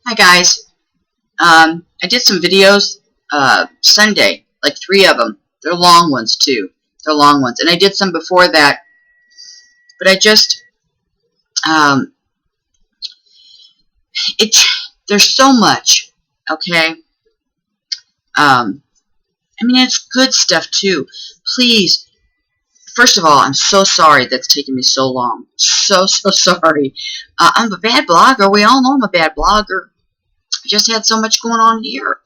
Hi guys. I did some videos Sunday, like 3 of them. They're long ones too. They're long ones, and I did some before that. But I just um, it. There's so much. Okay. I mean, it's good stuff too. Please. First of all, I'm so sorry that's taken me so long. So sorry. I'm a bad blogger. We all know I'm a bad blogger. I just had so much going on here.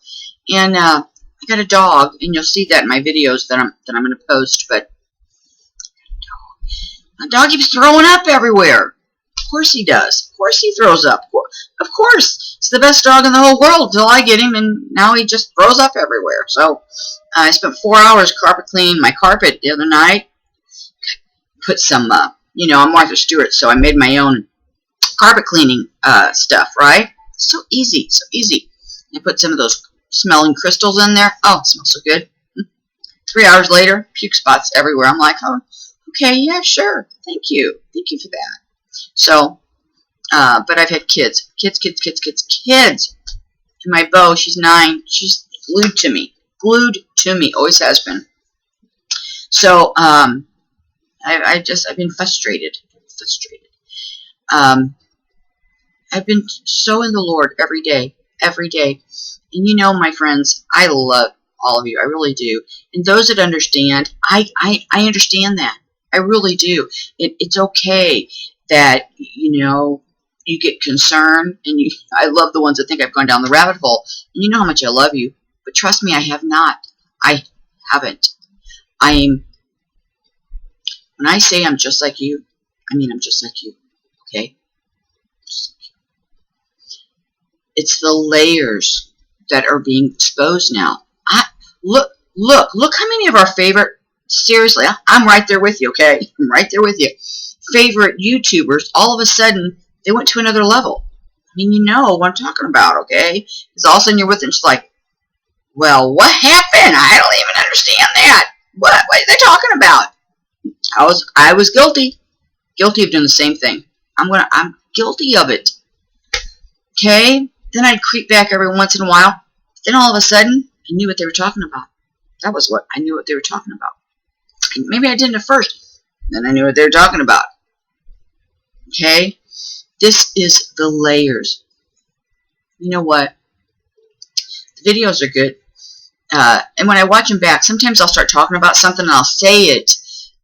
And I got a dog, and you'll see that in my videos that I'm going to post. But my dog keeps throwing up everywhere. Of course he does. Of course he throws up. Of course. He's the best dog in the whole world until I get him, and now he just throws up everywhere. So I spent 4 hours carpet cleaning my carpet the other night. Put some, I'm Martha Stewart, so I made my own carpet cleaning stuff, right? So easy, so easy. I put some of those smelling crystals in there. Oh, it smells so good. 3 hours later, puke spots everywhere. I'm like, oh, okay, yeah, sure. Thank you. Thank you for that. So, but I've had kids. Kids. And my beau, she's 9. She's glued to me. Always has been. So, I've been frustrated. I've been so in the Lord every day. And my friends, I love all of you. I really do. And those that understand, I understand that. I really do. It's okay that, you get concerned, and I love the ones that think I've gone down the rabbit hole. And you know how much I love you. But trust me, I have not. I haven't. When I say I'm just like you, I mean I'm just like you. Okay? It's the layers that are being exposed now. Look how many of our favorite, seriously, I'm right there with you, okay? I'm right there with you. Favorite YouTubers, all of a sudden, they went to another level. I mean, you know what I'm talking about, okay? Because all of a sudden you're with them, it's like, well, what happened? I don't even understand that. What are they talking about? I was guilty of doing the same thing. I'm guilty of it. Okay? Then I'd creep back every once in a while. Then all of a sudden, I knew what they were talking about. That was what I knew what they were talking about. Maybe I didn't at first. Then I knew what they were talking about. Okay? This is the layers. You know what? The videos are good. And when I watch them back, sometimes I'll start talking about something and I'll say it.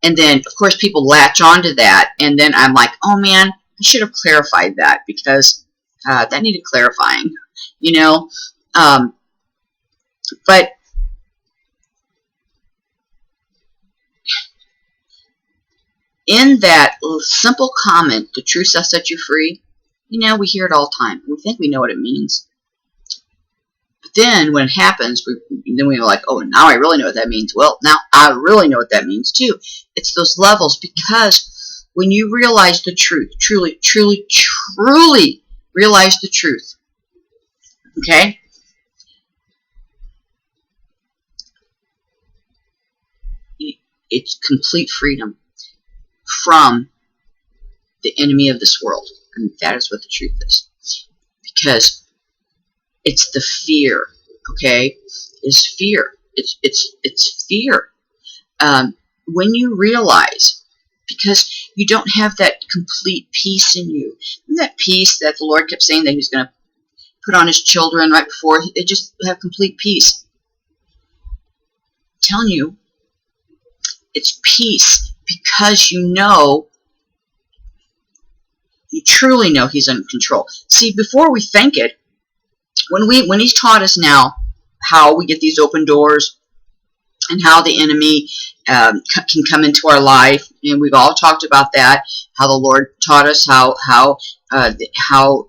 And then, of course, people latch onto that. And then I'm like, oh, man, I should have clarified that because that needed clarifying, But in that simple comment, the truth shall set you free, we hear it all the time. We think we know what it means. But then when it happens, we're like, oh, now I really know what that means. Well, now I really know what that means too. It's those levels, because when you realize the truth, truly realize the truth, okay? It's complete freedom from the enemy of this world. And that is what the truth is. Because it's the fear, okay? It's fear. It's fear. When you realize, because you don't have that complete peace in you, that peace that the Lord kept saying that He was going to put on His children right before, they just have complete peace. I'm telling you, it's peace because you truly know He's in control. See, before we think it, when He's taught us now how we get these open doors and how the enemy can come into our life, and we've all talked about that, how the Lord taught us how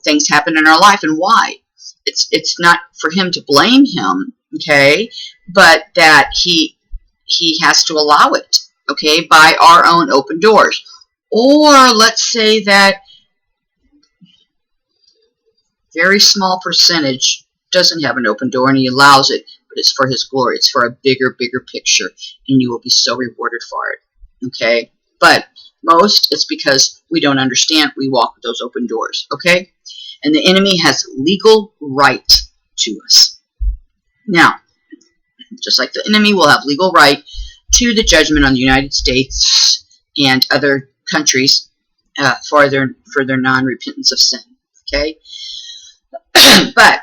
things happen in our life and why. It's not for Him to blame Him, okay, but that He has to allow it, okay, by our own open doors. Or let's say that very small percentage doesn't have an open door and He allows it, but it's for His glory. It's for a bigger picture, and you will be so rewarded for it, okay? But most, it's because we don't understand. We walk with those open doors, okay? And the enemy has legal right to us. Now, just like the enemy will have legal right to the judgment on the United States and other countries for their non-repentance of sin. Okay? But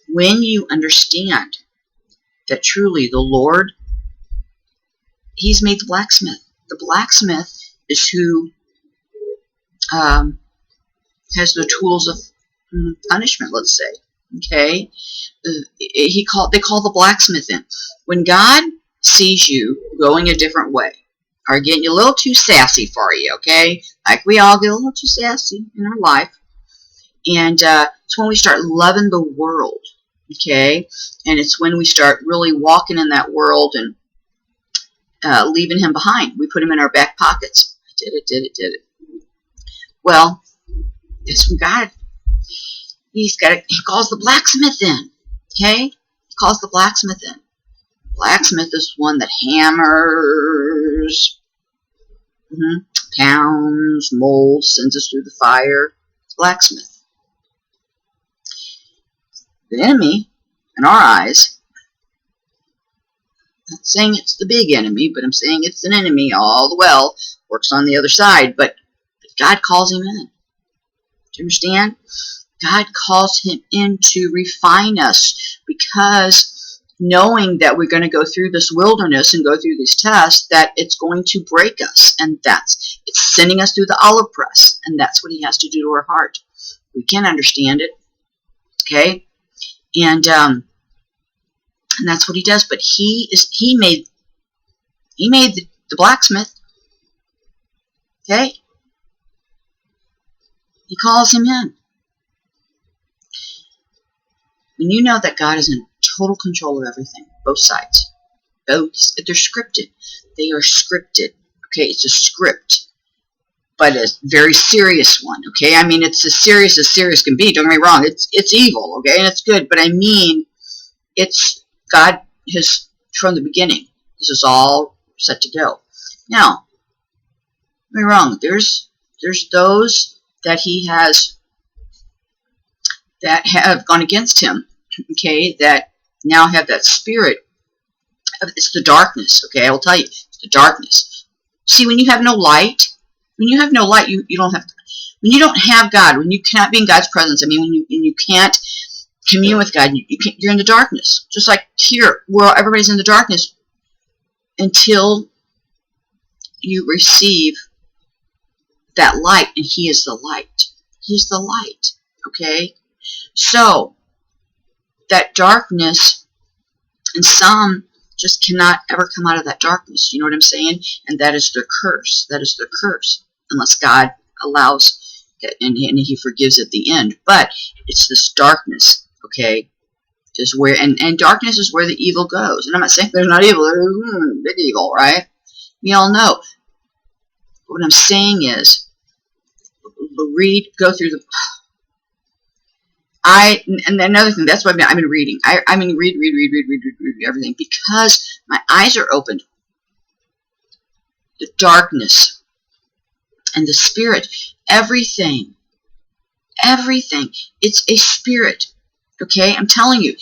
when you understand that truly the Lord, He's made the blacksmith. The blacksmith is who has the tools of punishment, let's say. Okay? They call the blacksmith in. When God sees you going a different way, or getting a little too sassy for you, okay? Like we all get a little too sassy in our life. And it's when we start loving the world, okay? And it's when we start really walking in that world and leaving Him behind. We put Him in our back pockets. Did it. Well, it's from God. He calls the blacksmith in, okay? He calls the blacksmith in. Blacksmith is one that hammers, pounds, molds, sends us through the fire. It's blacksmith. The enemy, in our eyes, I'm not saying it's the big enemy, but I'm saying it's an enemy all the well, works on the other side, but God calls him in. Do you understand? God calls him in to refine us, because knowing that we're going to go through this wilderness and go through these tests, that it's going to break us, and it's sending us through the olive press, and that's what He has to do to our heart. We can't understand it, okay? And that's what He does. But He made the blacksmith, okay? He calls him in. When you know that God is in total control of everything, both sides, they're scripted. They are scripted. Okay, it's a script, but a very serious one. Okay, I mean, it's as serious can be. Don't get me wrong. It's evil. Okay, and it's good, but I mean, it's God has from the beginning. This is all set to go. Now, don't get me wrong. There's those that He has that have gone against Him, okay, that now have that spirit. It's the darkness, okay, I will tell you, it's the darkness. See, when you have no light, you don't have, when you don't have God, when you cannot be in God's presence, I mean, when you can't commune with God, you're in the darkness. Just like here, where everybody's in the darkness until you receive that light, and He is the light. He's the light, okay? So, that darkness, and some just cannot ever come out of that darkness. You know what I'm saying? And that is the curse. That is the curse. Unless God allows, and He forgives at the end. But it's this darkness, okay? Is where, and darkness is where the evil goes. And I'm not saying there's not evil. There's big evil, right? We all know. But what I'm saying is, go through the... And another thing, that's what I've been reading. I mean, read everything, because my eyes are opened. The darkness and the spirit, everything. It's a spirit, okay? I'm telling you.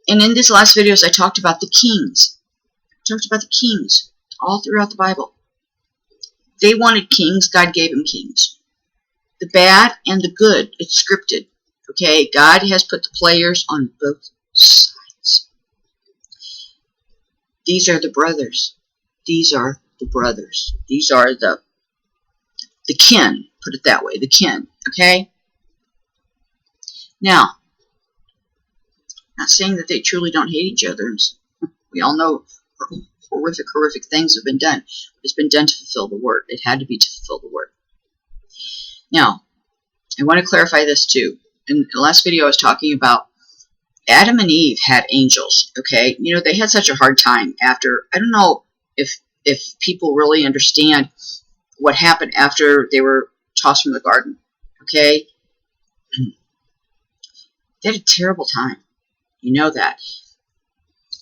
And in these last videos, I talked about the kings. All throughout the Bible. They wanted kings. God gave them kings. The bad and the good, it's scripted. Okay, God has put the players on both sides. These are the brothers. These are the kin, put it that way, the kin, okay? Now, not saying that they truly don't hate each other. We all know horrific things have been done. It's been done to fulfill the word. It had to be to fulfill the word. Now, I want to clarify this too. In the last video, I was talking about Adam and Eve had angels, okay? You know, they had such a hard time after, I don't know if people really understand what happened after they were tossed from the garden, okay? They had a terrible time. You know that.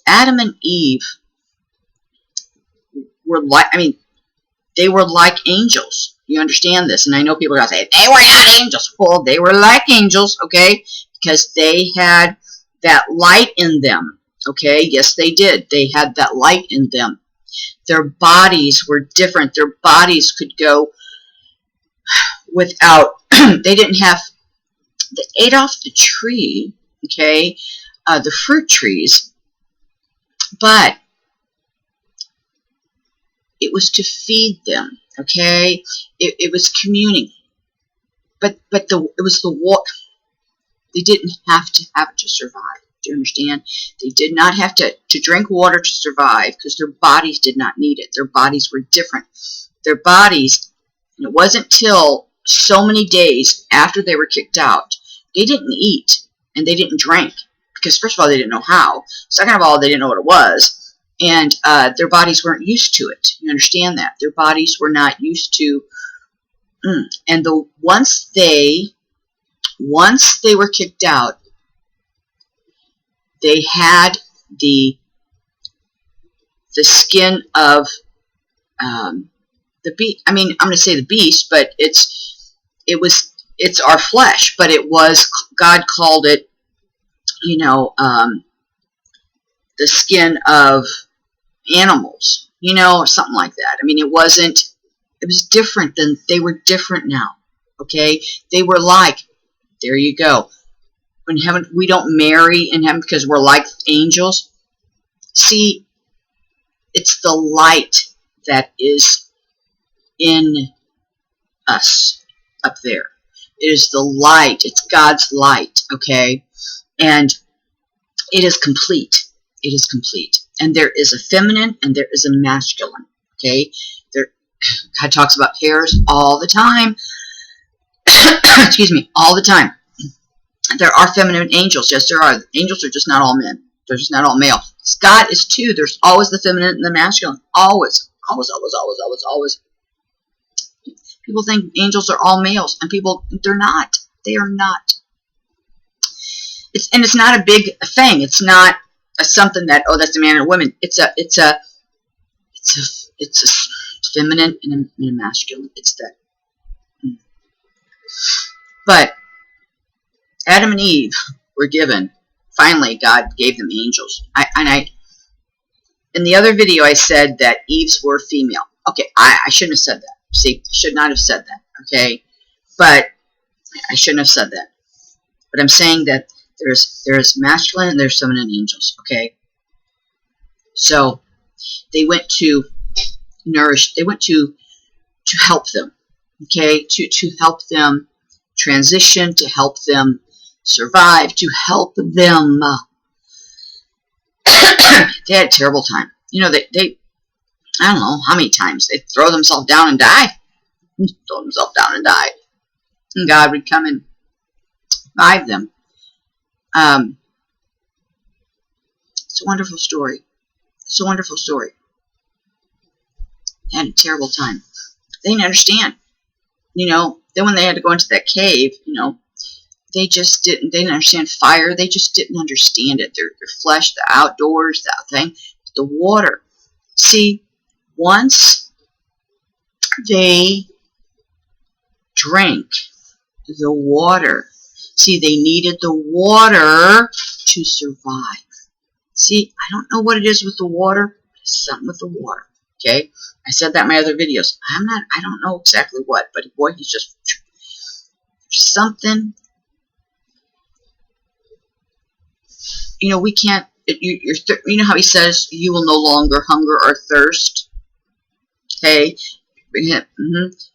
Adam and Eve were like, they were like angels. You understand this? And I know people are going to say, they were not angels. Well, they were like angels, okay? Because they had that light in them, okay? Yes, they did. They had that light in them. Their bodies were different. Their bodies could go without, they didn't have, they ate off the tree, okay? The fruit trees, but it was to feed them, okay? It was communing, but it was the water. They didn't have it to survive. Do you understand? They did not have to drink water to survive because their bodies did not need it. Their bodies were different. Their bodies, and it wasn't till so many days after they were kicked out, they didn't eat and they didn't drink because first of all, they didn't know how. Second of all, they didn't know what it was. And their bodies weren't used to it. You understand that? Their bodies were not used to, and once they were kicked out, they had the skin of the beast. I mean, I'm going to say the beast, but it's our flesh. But it was, God called it, you know, the skin of animals, you know, or something like that. I mean, it was different than, they were different now, okay? They were like, there you go. In heaven, we don't marry in heaven because we're like angels. See, it's the light that is in us up there. It is the light. It's God's light, okay? And it is complete. It is complete. And there is a feminine and there is a masculine, okay? God talks about pairs all the time. Excuse me, all the time. There are feminine angels. Yes, there are. Angels are just not all men. They're just not all male. God is too. There's always the feminine and the masculine. Always. Always, always, always, always, always. People think angels are all males, and they're not. They are not. It's not a big thing. It's not something that, oh, that's a man and a woman. It's a feminine and a masculine. It's that. But Adam and Eve were given, finally God gave them angels. In the other video I said that Eve's were female. Okay, I shouldn't have said that. See, I should not have said that, okay? But I shouldn't have said that. But I'm saying that there's masculine and there's feminine angels, okay? So they went to nourish, they went to help them, okay? To help them transition, to help them survive, to help them. They had a terrible time. You know, they I don't know how many times they throw themselves down and die. Throw themselves down and die. And God would come and revive them. It's a wonderful story. It's a wonderful story. They had a terrible time. They didn't understand. You know, then when they had to go into that cave, you know, they didn't understand fire. They just didn't understand it. Their flesh, the outdoors, that thing, the water. See, once they drank the water, see, they needed the water to survive. See, I don't know what it is with the water, but it's something with the water. Okay? I said that in my other videos. I don't know exactly what, but boy, he's just something. You know, we can't, you know how he says, you will no longer hunger or thirst. Okay?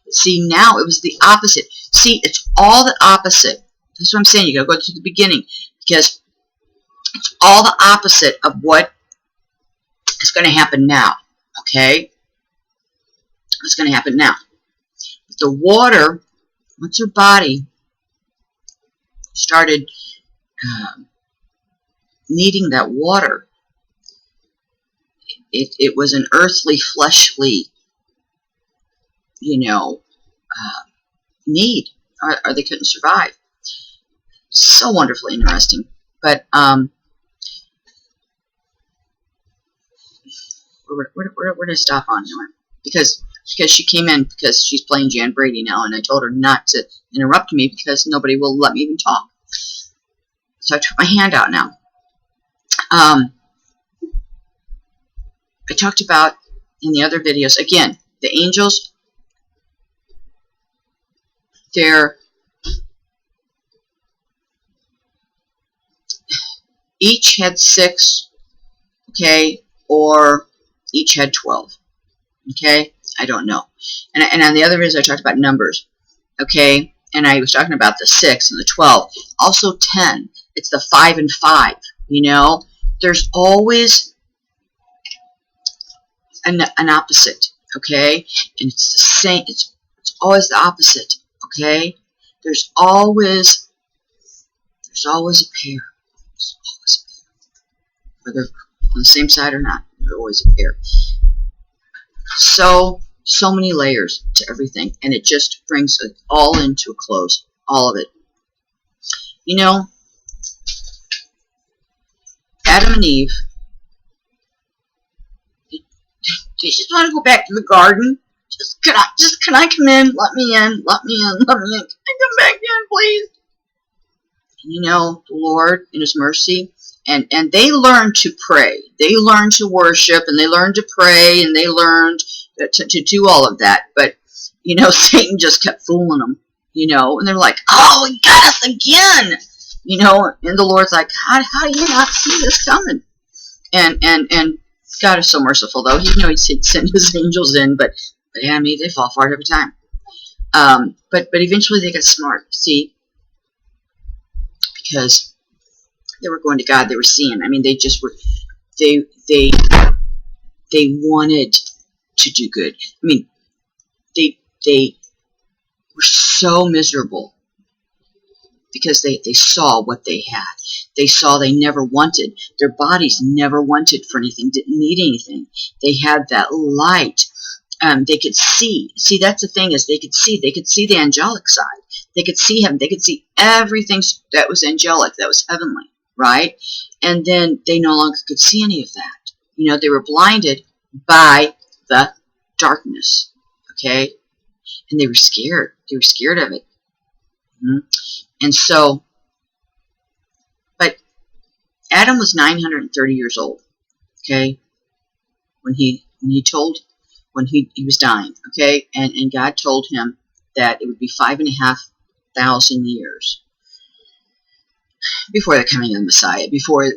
See, now it was the opposite. See, it's all the opposite. That's what I'm saying. You got to go to the beginning, because it's all the opposite of what is going to happen now. Okay? What's going to happen now? The water, once your body started needing that water, it was an earthly, fleshly, you know, need, or they couldn't survive. So wonderfully interesting. But where did I stop on now? Because because she came in because she's playing Jan Brady now, and I told her not to interrupt me because nobody will let me even talk. So I took my hand out now. I talked about in the other videos, again, the angels, they're each had 6, okay, or each had 12, okay? I don't know. And on the other videos, I talked about numbers, okay? And I was talking about the 6 and the 12. Also 10. It's the 5 and 5, you know? There's always an opposite, okay? And it's the same. It's always the opposite, okay? There's always a pair. There's always a pair. Whether on the same side or not, there's always a pair. So many layers to everything, and it just brings it all into a close, all of it. You know, Adam and Eve, they just want to go back to the garden. Can I come in? Let me in. Let me in. Let me in. Can I come back in, please? And you know, the Lord in His mercy, and they learned to pray. They learned to worship, and they learned to pray, and they learned to do all of that. But you know, Satan just kept fooling them. You know, and they're like, "Oh, he got us again." You know, and the Lord's like, "How do you not see this coming?" And God is so merciful, though. He He'd send His angels in, but yeah, I mean, they fall for it every time. But eventually they got smart. See, because they were going to God, they were seeing. I mean, they just were. They wanted to do good. I mean, they were so miserable because they saw what they had. They saw they never wanted. Their bodies never wanted for anything, didn't need anything. They had that light. They could see. See, that's the thing, is they could see. They could see the angelic side. They could see heaven. They could see everything that was angelic, that was heavenly, right? And then they no longer could see any of that. You know, they were blinded by the darkness, okay? And they were scared. They were scared of it. And so, but Adam was 930 years old, okay, when he was dying, okay, and God told him that it would be 5,500 years before the coming of the Messiah, before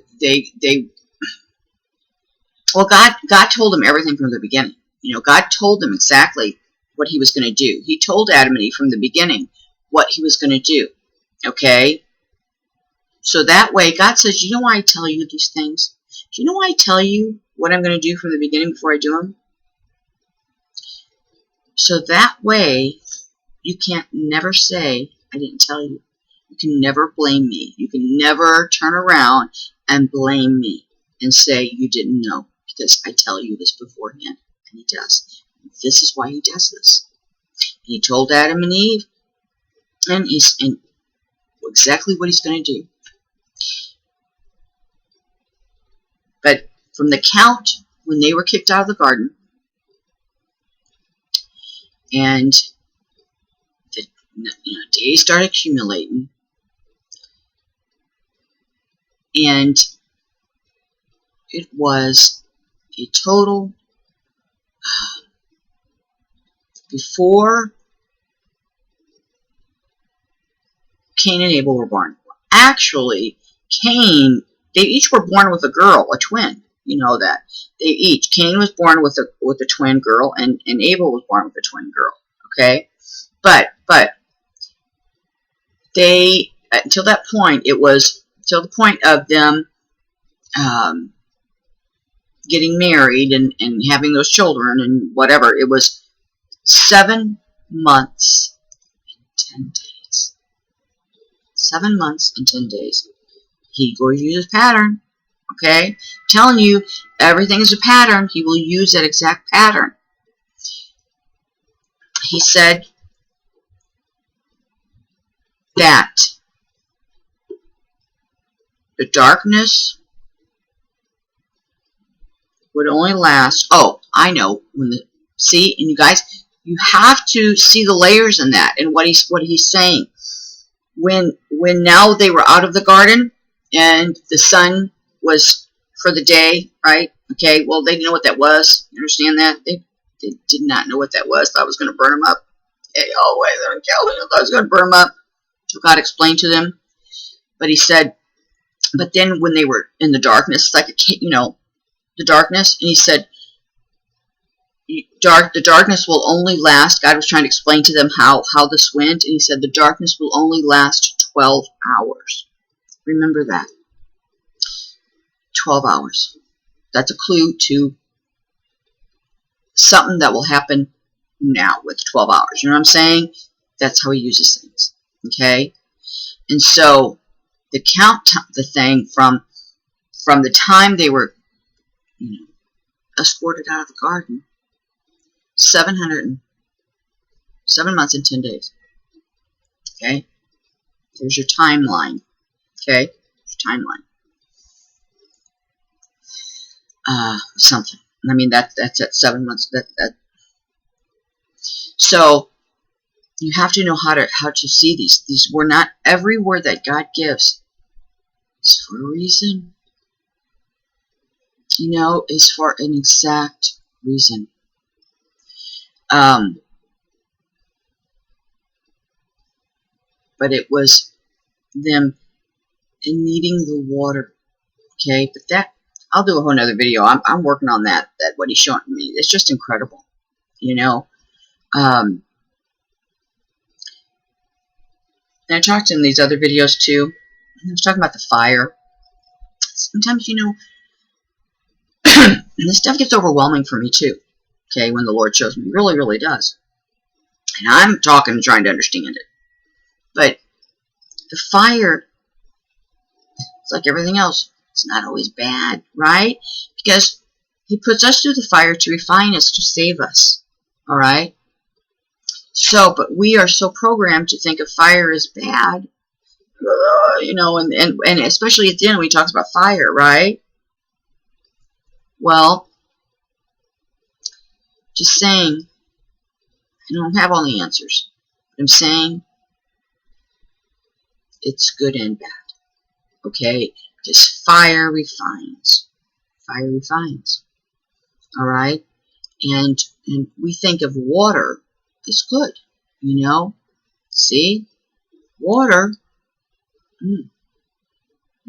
God told him everything from the beginning. You know, God told them exactly what He was going to do. He told Adam and Eve from the beginning what He was going to do, okay? So that way, God says, you know why I tell you these things? Do you know why I tell you what I'm going to do from the beginning before I do them? So that way, you can't never say, I didn't tell you. You can never blame me. You can never turn around and blame me and say you didn't know, because I tell you this beforehand. And He does. This is why He does this. And He told Adam and Eve, and exactly what He's going to do. But from the count when they were kicked out of the garden, and the days started accumulating, and it was a total, before Cain and Abel were born. Actually, Cain, they each were born with a girl, a twin. You know that. Cain was born with a twin girl, and Abel was born with a twin girl. Okay? But they, until that point, it was till the point of them getting married and having those children and whatever, it was 7 months and 10 days. 7 months and 10 days. He will use a pattern. Okay? I'm telling you, everything is a pattern. He will use that exact pattern. He said that the darkness would only last, oh, I know, when See, and you guys, you have to see the layers in that and what he's saying. When now they were out of the garden and the sun was for the day, right? Okay, well, they didn't know what that was. You understand that? They did not know what that was. Thought I was going to burn them up. Hey, oh, wait, they're killing them. I thought I was going to burn them up. So God explained to them. But he said, but then when they were in the darkness, like, the darkness, and he said, the darkness will only last. God was trying to explain to them how this went, and he said the darkness will only last 12 hours. Remember that. 12 hours. That's a clue to something that will happen now with 12 hours. You know what I'm saying? That's how he uses things. Okay? And so the thing from the time they were escorted out of the garden, 707 months and 10 days. Okay? There's your timeline. Okay? Your timeline. Something. I mean, that's at 7 months. So you have to know how to see these. These were not every word that God gives is for a reason. Is for an exact reason. But it was them needing the water. Okay, but that I'll do a whole nother video. I'm working on that what he's showing me. It's just incredible. And I talked in these other videos too. I was talking about the fire. Sometimes, this stuff gets overwhelming for me too. Okay, when the Lord shows me. It really, really does. And I'm talking and trying to understand it. But the fire, it's like everything else. It's not always bad, right? Because he puts us through the fire to refine us, to save us. All right? So, but we are so programmed to think of fire as bad. And especially at the end when he talks about fire, right? Well, just saying, I don't have all the answers. But I'm saying it's good and bad. Okay? Because fire refines. Fire refines. All right? And we think of water as good. See? Water,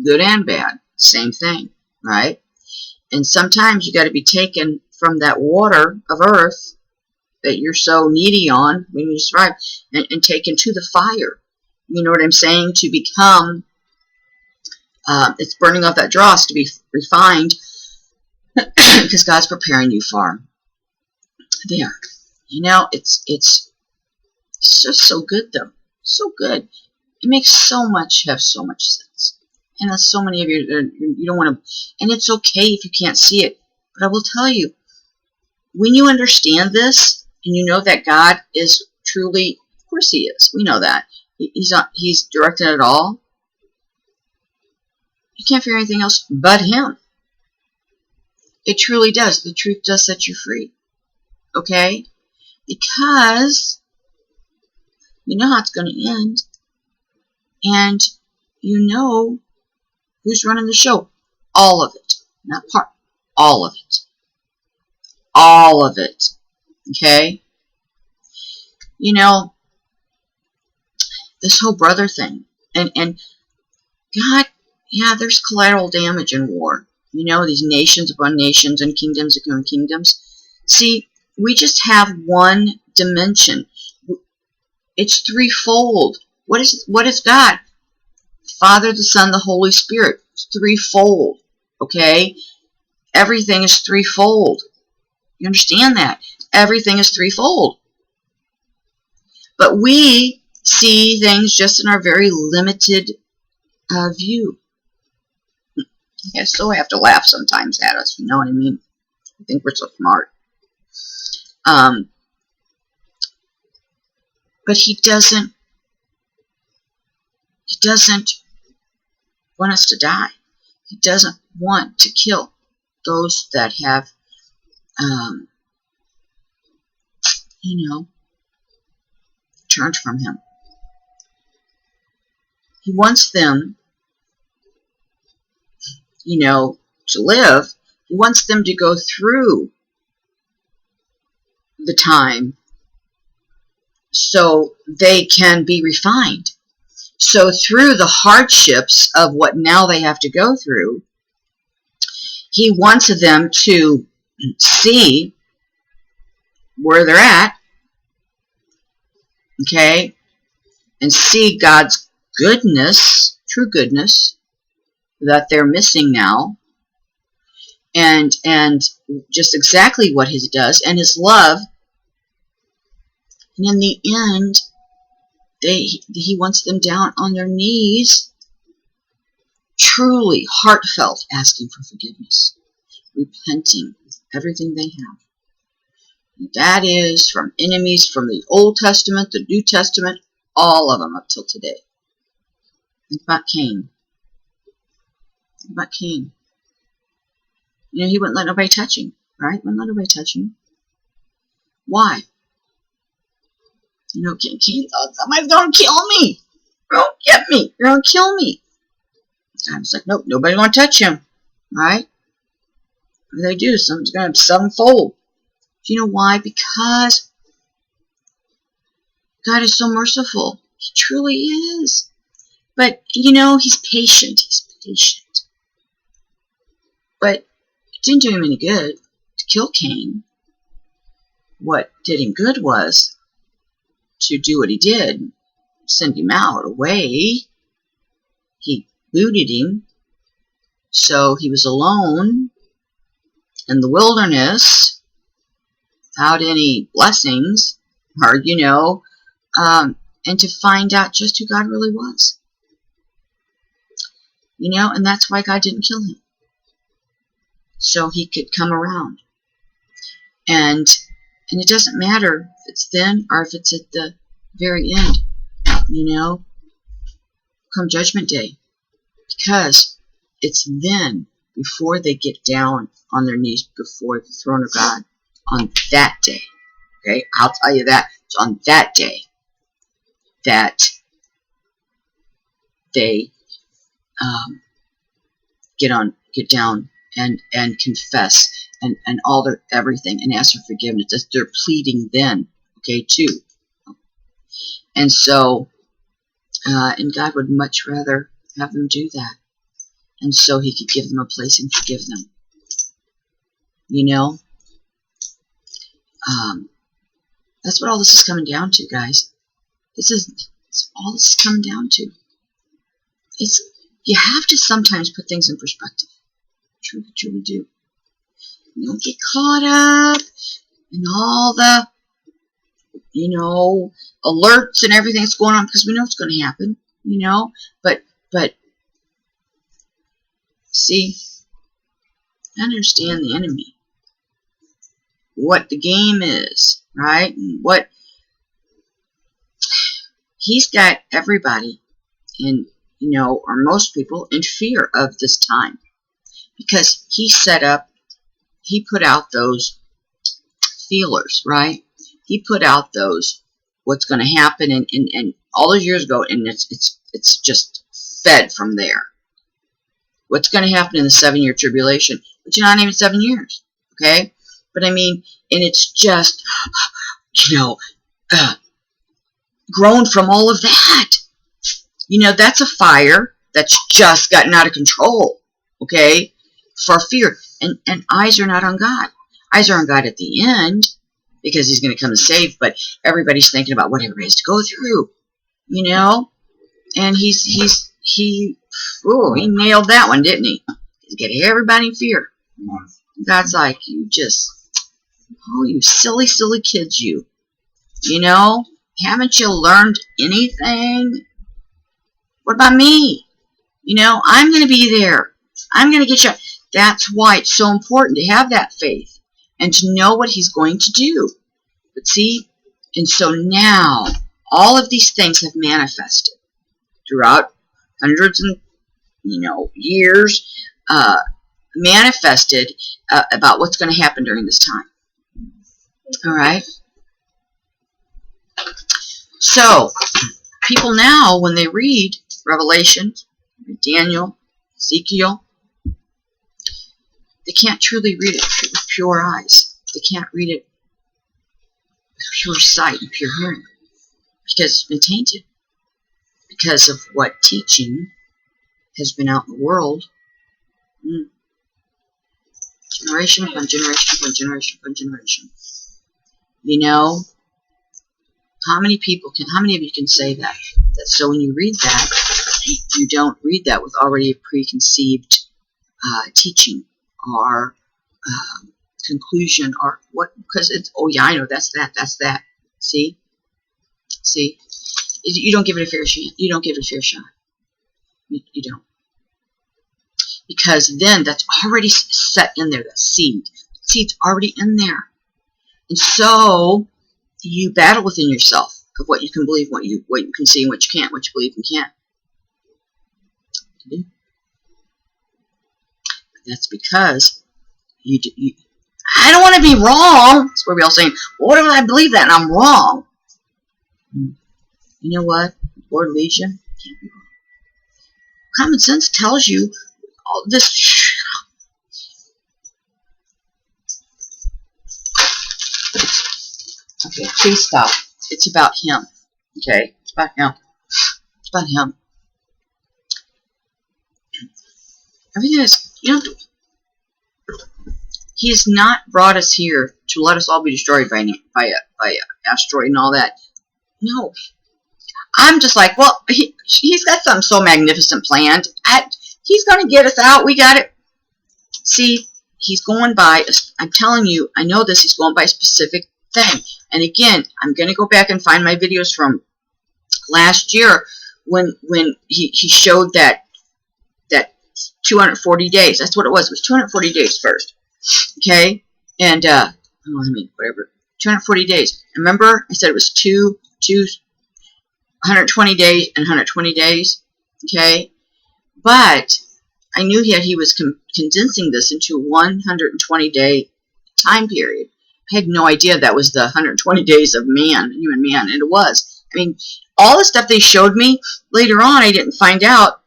good and bad. Same thing. Right? And sometimes you got to be taken from that water of earth that you're so needy on when you survive and taken to the fire. You know what I'm saying? To become, it's burning off that dross to be refined because God's preparing you for there. It's just so good though. So good. It makes have so much sense. And that's so many of you don't want to, and it's okay if you can't see it. But I will tell you, when you understand this, and you know that God is truly, of course he is. We know that. He's directing it all. You can't fear anything else but him. It truly does. The truth does set you free. Okay? Because you know how it's going to end. And you know who's running the show. All of it. Not part. All of it. All of it. Okay? This whole brother thing. And God, yeah, there's collateral damage in war. These nations upon nations and kingdoms upon kingdoms. See, we just have one dimension. It's threefold. What is God? Father, the Son, the Holy Spirit. It's threefold. Okay? Everything is threefold. You understand that? Everything is threefold. But we see things just in our very limited view. I still have to laugh sometimes at us. You know what I mean? I think we're so smart. But he doesn't want us to die. He doesn't want to kill those that have turned from him. He wants them, to live. He wants them to go through the time so they can be refined. So through the hardships of what now they have to go through, he wants them to see where they're at, okay, and see God's goodness, true goodness, that they're missing now, and just exactly what he does, and his love. And in the end, he wants them down on their knees, truly heartfelt, asking for forgiveness, repenting with everything they have. And that is from enemies from the Old Testament, the New Testament, all of them up till today. Think about Cain. Think about Cain. He wouldn't let nobody touch him, right? Wouldn't let nobody touch him. Why? Cain thought, somebody's going to kill me. You're going to get me. You're going to kill me. I was like, nope, nobody's going to touch him, right? What do they do? Something's going to sevenfold. Do you know why? Because God is so merciful. He truly is. But, he's patient. He's patient. But it didn't do him any good to kill Cain. What did him good was to do what he did, send him out away. He booted him, so he was alone in the wilderness without any blessings, or and to find out just who God really was. And that's why God didn't kill him, so he could come around. And it doesn't matter if it's then or if it's at the very end, come Judgment Day. Because it's then, before they get down on their knees before the throne of God, on that day, okay? I'll tell you that. It's on that day that they get down and confess and all their everything and ask for forgiveness. They're pleading then, okay, too. And so, and God would much rather have them do that. And so he could give them a place and forgive them. That's what all this is coming down to, guys. That's all this is coming down to. You have to sometimes put things in perspective. Truly, truly do. You don't get caught up in all the, alerts and everything that's going on, because we know it's going to happen, but see, I understand the enemy, what the game is, right? And what he's got everybody in, or most people in fear of this time, because he put out those feelers, right? He put out those, what's going to happen and all those years ago, and it's just fed from there. What's going to happen in the 7-year tribulation, which is not even 7 years, okay? But I mean, and it's just, grown from all of that. That's a fire that's just gotten out of control, okay? For fear. And eyes are not on God. Eyes are on God at the end, because he's going to come and save, but everybody's thinking about what everybody has to go through, and he nailed that one, didn't he? He get everybody in fear. God's like, you silly, silly kids, haven't you learned anything? What about me? I'm going to be there. I'm going to get you. That's why it's so important to have that faith and to know what he's going to do. But see, and so now all of these things have manifested throughout hundreds and years, manifested about what's going to happen during this time. All right. So, people now, when they read Revelation, Daniel, Ezekiel, they can't truly read it with pure eyes. They can't read it with pure sight and pure hearing, because it's been tainted because of what teaching has been out in the world. Generation upon generation upon generation upon generation. You know, how many of you can say that? So when you read that, you don't read that with already a preconceived teaching or conclusion or what? Because it's, oh yeah, I know, that's that. See, you don't give it a fair shot. You don't give it a fair shot. You don't, because then that's already set in there. That seed's already in there, and so you battle within yourself of what you can believe, what you can see, and what you can't, what you believe and can't. That's because you I don't want to be wrong. That's where we're all saying, well, what if I believe that and I'm wrong? You know what? The Lord leads you. Can't be wrong. Common sense tells you all this. Okay, please stop. It's about him. Okay, it's about him. It's about him. Everything is, he has not brought us here to let us all be destroyed by an asteroid and all that. No. I'm just like, well, he's got something so magnificent planned. He's going to get us out. We got it. See, he's going by, I'm telling you, I know this, he's going by a specific thing. And again, I'm going to go back and find my videos from last year when he showed that 240 days. That's what it was. It was 240 days first. Okay? And, whatever. 240 days. Remember, I said it was 120 days and 120 days. Okay? But I knew he was condensing this into a 120-day time period. I had no idea that was the 120 days of human man, and it was. I mean, all the stuff they showed me, later on I didn't find out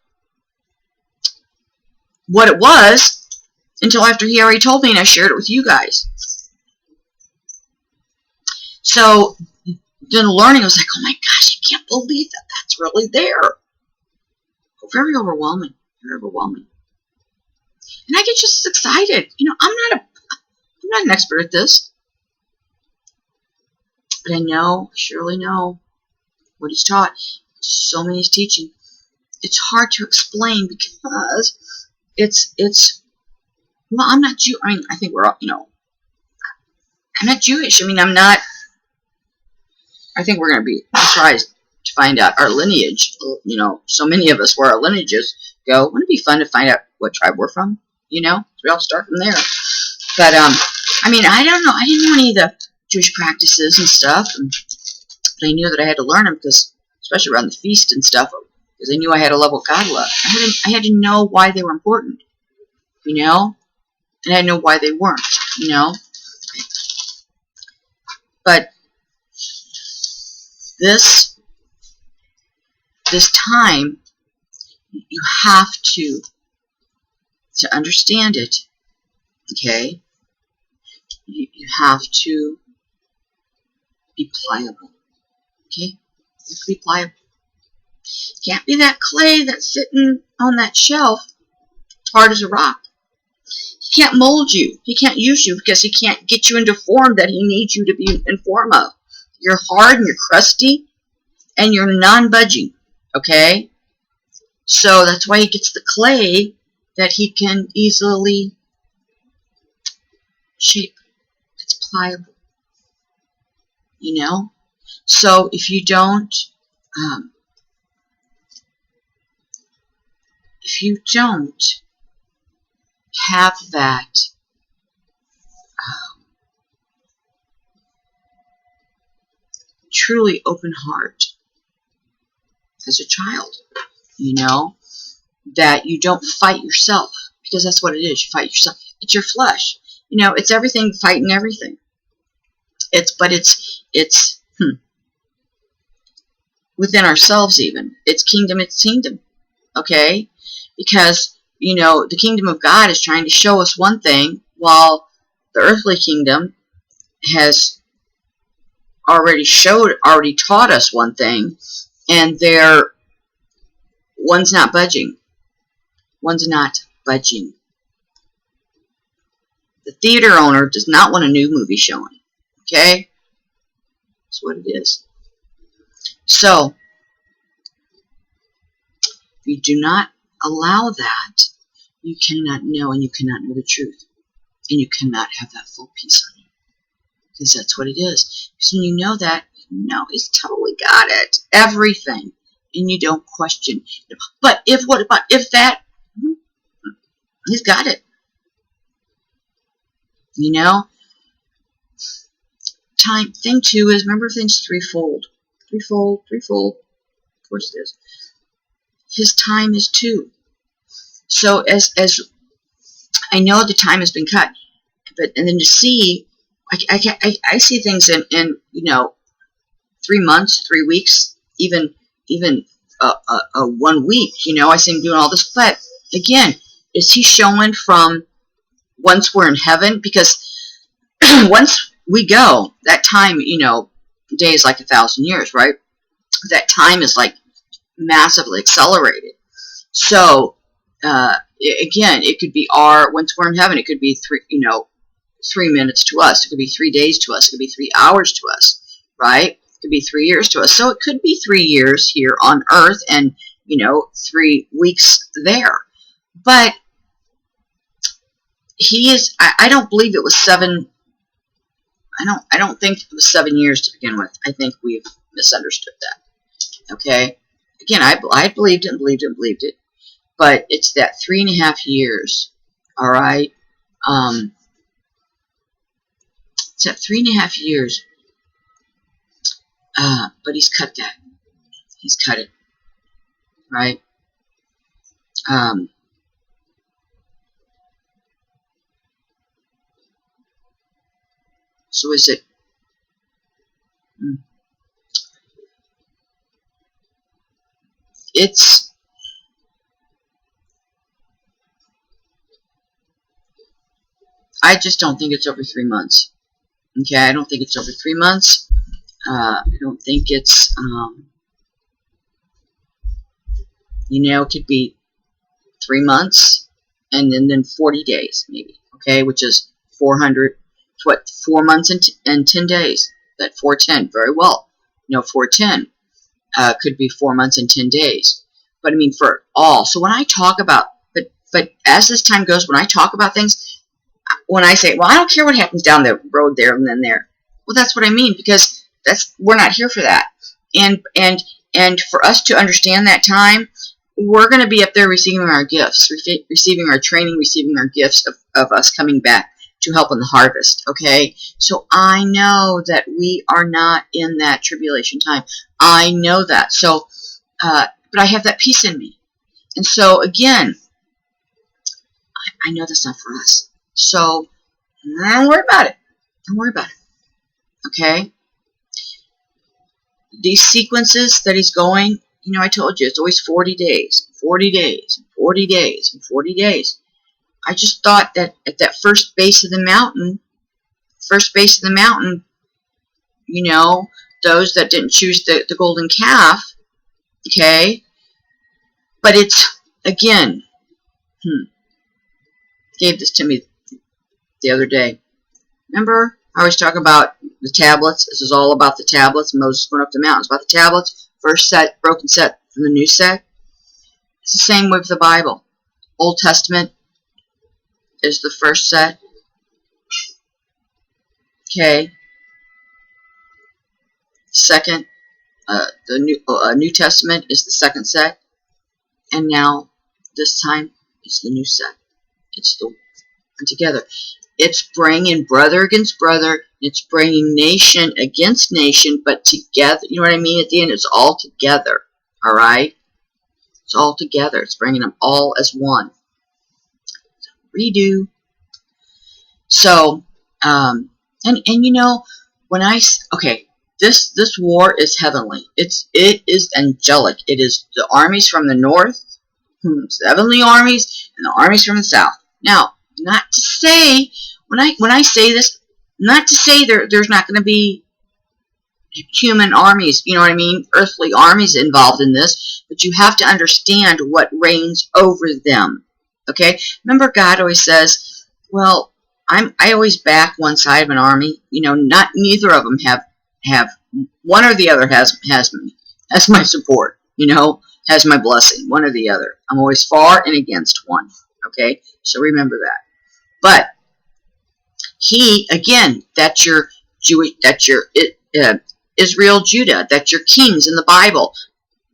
what it was until after he already told me and I shared it with you guys. So then learning, I was like, oh my gosh, you can't believe that that's really there. Very overwhelming. Very overwhelming. And I get just excited. I'm not an expert at this. But I surely know what he's taught. So many he's teaching. It's hard to explain because well, I'm not Jew. I mean, I think we're all, I'm not Jewish. I mean, I'm not. I think we're going to be surprised to find out our lineage. So many of us, where our lineages go. Wouldn't it be fun to find out what tribe we're from? We all start from there. But, I mean, I don't know. I didn't know any of the Jewish practices and stuff. But I knew that I had to learn them, because, especially around the feast and stuff, because I knew I had to love what God loved. I had to know why they were important, and I had to know why they weren't, But this time, you have to understand it, okay? You have to be pliable, okay? You have to be pliable. You can't be that clay that's sitting on that shelf, hard as a rock. He can't mold you. He can't use you because he can't get you into form that he needs you to be in form of. You're hard and you're crusty and you're non-budging, okay? So that's why he gets the clay that he can easily shape. It's pliable, So if you don't have that truly open heart as a child, that you don't fight yourself, because that's what it is. You fight yourself. It's your flesh. It's everything fighting everything. It's within ourselves even. It's kingdom, okay? Because, the kingdom of God is trying to show us one thing, while the earthly kingdom has already taught us one thing, and one's not budging. One's not budging. The theater owner does not want a new movie showing, okay? That's what it is. So, if you do not allow that, you cannot know, and you cannot know the truth. And you cannot have that full peace on you. Because that's what it is. Because when you know that, he's totally got it. Everything. And you don't question. But what about if that? He's got it. Time. Thing two is, remember, things threefold. Threefold. Of course it is. His time is two. So as I know the time has been cut, and then to see, I see things in 3 months, 3 weeks, even 1 week. I see him doing all this. But again, is he showing from once we're in heaven? Because once we go, that time, day is like 1,000 years, right? That time is like massively accelerated. So again, it could be once we're in heaven, it could be 3 minutes to us. It could be 3 days to us. It could be 3 hours to us, right? It could be 3 years to us. So it could be 3 years here on earth and, 3 weeks there. But I don't believe it was 7. I don't think it was 7 years to begin with. I think we've misunderstood that. Okay? Again, I believed it. But it's that 3.5 years. All right? It's at 3.5 years. But he's cut that. He's cut it. Right? So is it? I just don't think it's over 3 months. Okay, I don't think it's over 3 months. I don't think it's, it could be 3 months and then 40 days maybe. Okay, which is 400. 4 months and 10 days. That 410, very well. 410 could be 4 months and 10 days. But I mean, for all. So when I talk about, but as this time goes, when I talk about things, when I say, well, I don't care what happens down the road there and then there. Well, that's what I mean, because we're not here for that. And for us to understand that time, we're going to be up there receiving our gifts, receiving our training, receiving our gifts of us coming back to help in the harvest, okay? So I know that we are not in that tribulation time. I know that. So, but I have that peace in me. And so, again, I know that's not for us. So, don't worry about it. Don't worry about it, okay? These sequences that he's going, I told you, it's always 40 days, 40 days, 40 days, 40 days. I just thought that at that first base of the mountain, those that didn't choose the golden calf, okay, but it's, again, gave this to me the other day. Remember, I always talk about the tablets. This is all about the tablets. Moses went up the mountain. It's about the tablets. First set, broken set from the new set. It's the same with the Bible. Old Testament is the first set. Okay. Second, the New Testament is the second set. And now, this time, it's the new set. It's the together. It's bringing brother against brother. It's bringing nation against nation, but together. You know what I mean? At the end, it's all together. All right? It's all together. It's bringing them all as one. Redo. So, when This war is heavenly. It is angelic. It is the armies from the north, heavenly armies, and the armies from the south. Now, not to say when I say this, not to say there's not going to be human armies, you know what I mean, earthly armies involved in this, but you have to understand what reigns over them. Okay? Remember, God always says, well, I always back one side of an army. You know, neither of them have one or the other has me, has my support, you know, has my blessing, one or the other. I'm always for and against one. Okay? So remember that. But he, again, that's your Jewish, that's your Israel, Judah, that's your kings in the Bible.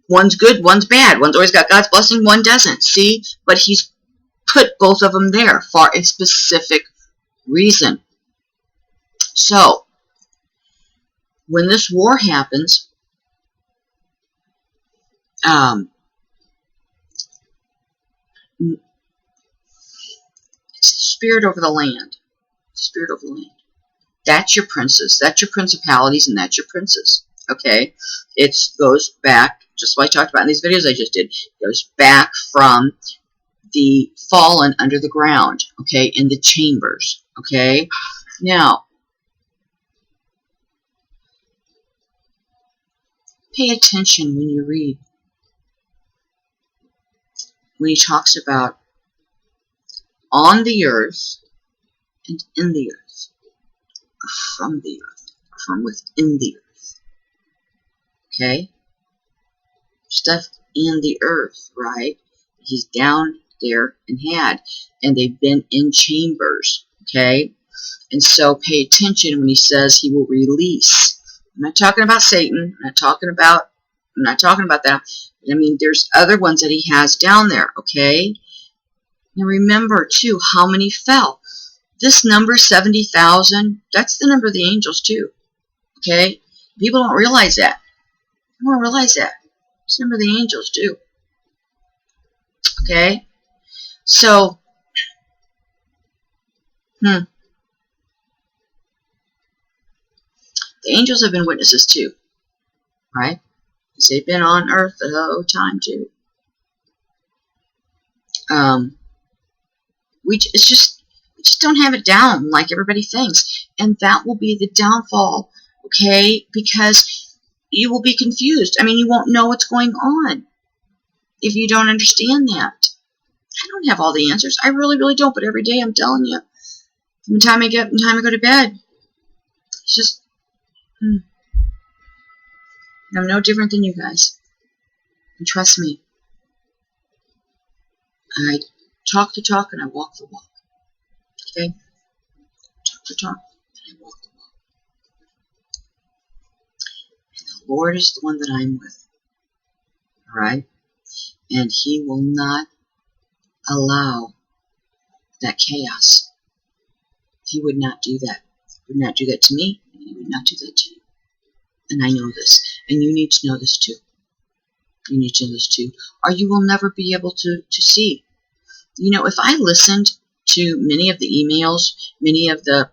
One's good, one's bad. One's always got God's blessing, one doesn't. See? But he's put both of them there for a specific reason. So, when this war happens, it's the spirit over the land. Spirit over the land. That's your princes. That's your principalities, and that's your princes. Okay? It goes back, just like I talked about in these videos I just did, it goes back from the fallen under the ground, okay, in the chambers. Okay? Now, pay attention when you read. When he talks about on the earth and in the earth, or from the earth, or from within the earth. Okay? Stuff in the earth, right? He's down there and had, and they've been in chambers. Okay? And so pay attention when he says he will release. I'm not talking about Satan. I'm not talking about that. I mean, there's other ones that he has down there, okay? Now remember, too, how many fell. This number, 70,000, that's the number of the angels, too, okay? People don't realize that. They don't realize that. It's the number of the angels, too, okay? So, the angels have been witnesses, too, right? Because they've been on earth the whole time, too. We just don't have it down like everybody thinks. And that will be the downfall, okay? Because you will be confused. I mean, you won't know what's going on if you don't understand that. I don't have all the answers. I really, really don't. But every day I'm telling you, from the time I get up and the time I go to bed, it's just, I'm no different than you guys. And trust me, I talk the talk and I walk the walk. Okay? Talk the talk and I walk the walk. And the Lord is the one that I'm with. Alright? And He will not allow that chaos. He would not do that. He would not do that to me, and He would not do that to you. And I know this. And you need to know this too. You need to know this too. Or you will never be able to see. You know, if I listened to many of the emails, many of the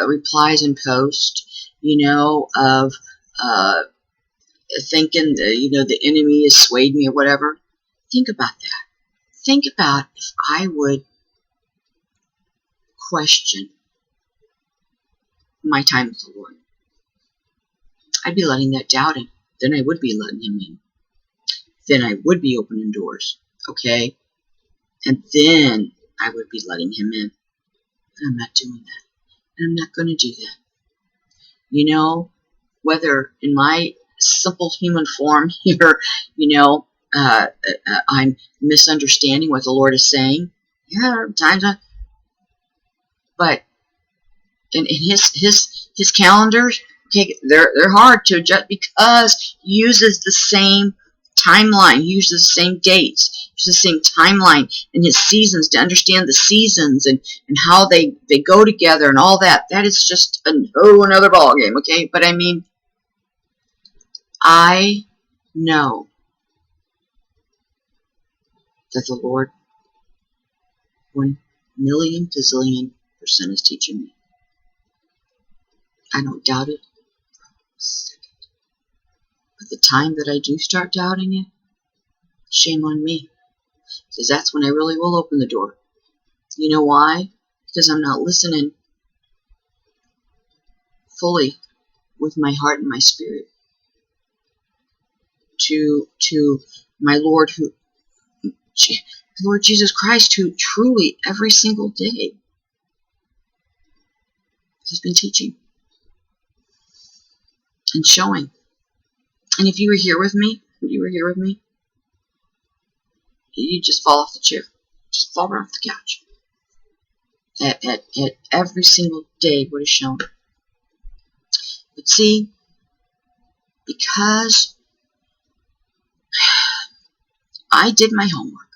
replies and posts, you know, of thinking, the enemy has swayed me or whatever, think about that. Think about if I would question my time with the Lord. I'd be letting that doubt in. Then I would be letting Him in. Then I would be opening doors. Okay? And then I would be letting Him in. And I'm not doing that. And I'm not going to do that. You know, whether in my simple human form here, I'm misunderstanding what the Lord is saying. Yeah, times but in his calendars, okay, they're hard to adjust because He uses the same timeline, He uses the same dates, He uses the same timeline in His seasons to understand the seasons and how they go together and all that. That is just another ball game, okay? But I mean, I know that the Lord 1,000,000% is teaching me. I don't doubt it for a second. But the time that I do start doubting it, shame on me. Because that's when I really will open the door. You know why? Because I'm not listening fully with my heart and my spirit to my Lord, Lord Jesus Christ, who truly every single day has been teaching and showing. And if you were here with me, you just fall off the chair, just fall right off the couch. At every single day, what is shown. But see, because I did my homework,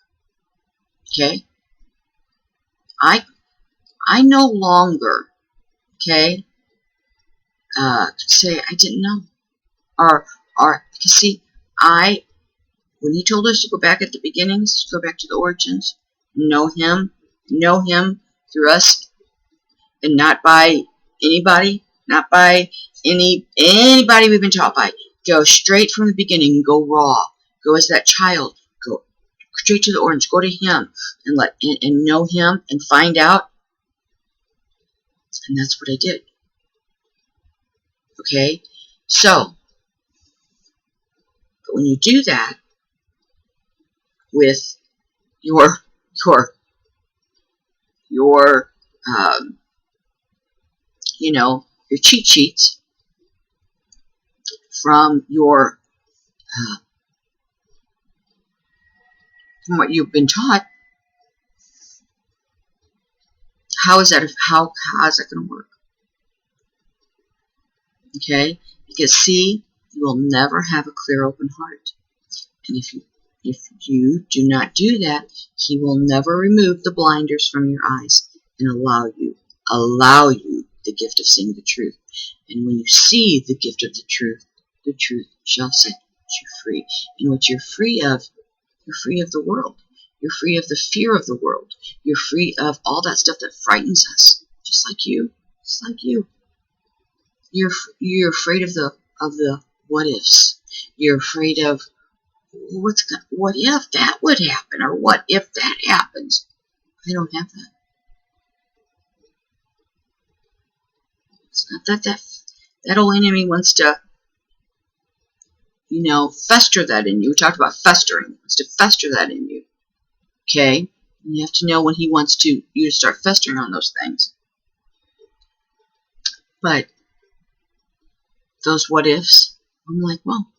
okay? I no longer, okay, could say I didn't know. Or because see, when he told us to go back at the beginnings, to go back to the origins, know him through us, and not by anybody, not by anybody we've been taught by. Go straight from the beginning, go raw, go as that child, go straight to the origins, go to him and know him and find out. And that's what I did. Okay? So, but when you do that with your your cheat sheets from from what you've been taught, how is that going to work? Okay? Because see, you will never have a clear, open heart. And if you do not do that, he will never remove the blinders from your eyes and allow you the gift of seeing the truth. And when you see the gift of the truth shall set you free. And what you're free of the world. You're free of the fear of the world. You're free of all that stuff that frightens us. Just like you. You're afraid of the what ifs. You're afraid of what if that would happen, or what if that happens. I don't have that. It's not that old enemy wants to, fester that in you. We talked about festering. He wants to fester that in you. Okay? And you have to know when he wants you to start festering on those things. But those what ifs, I'm like, well,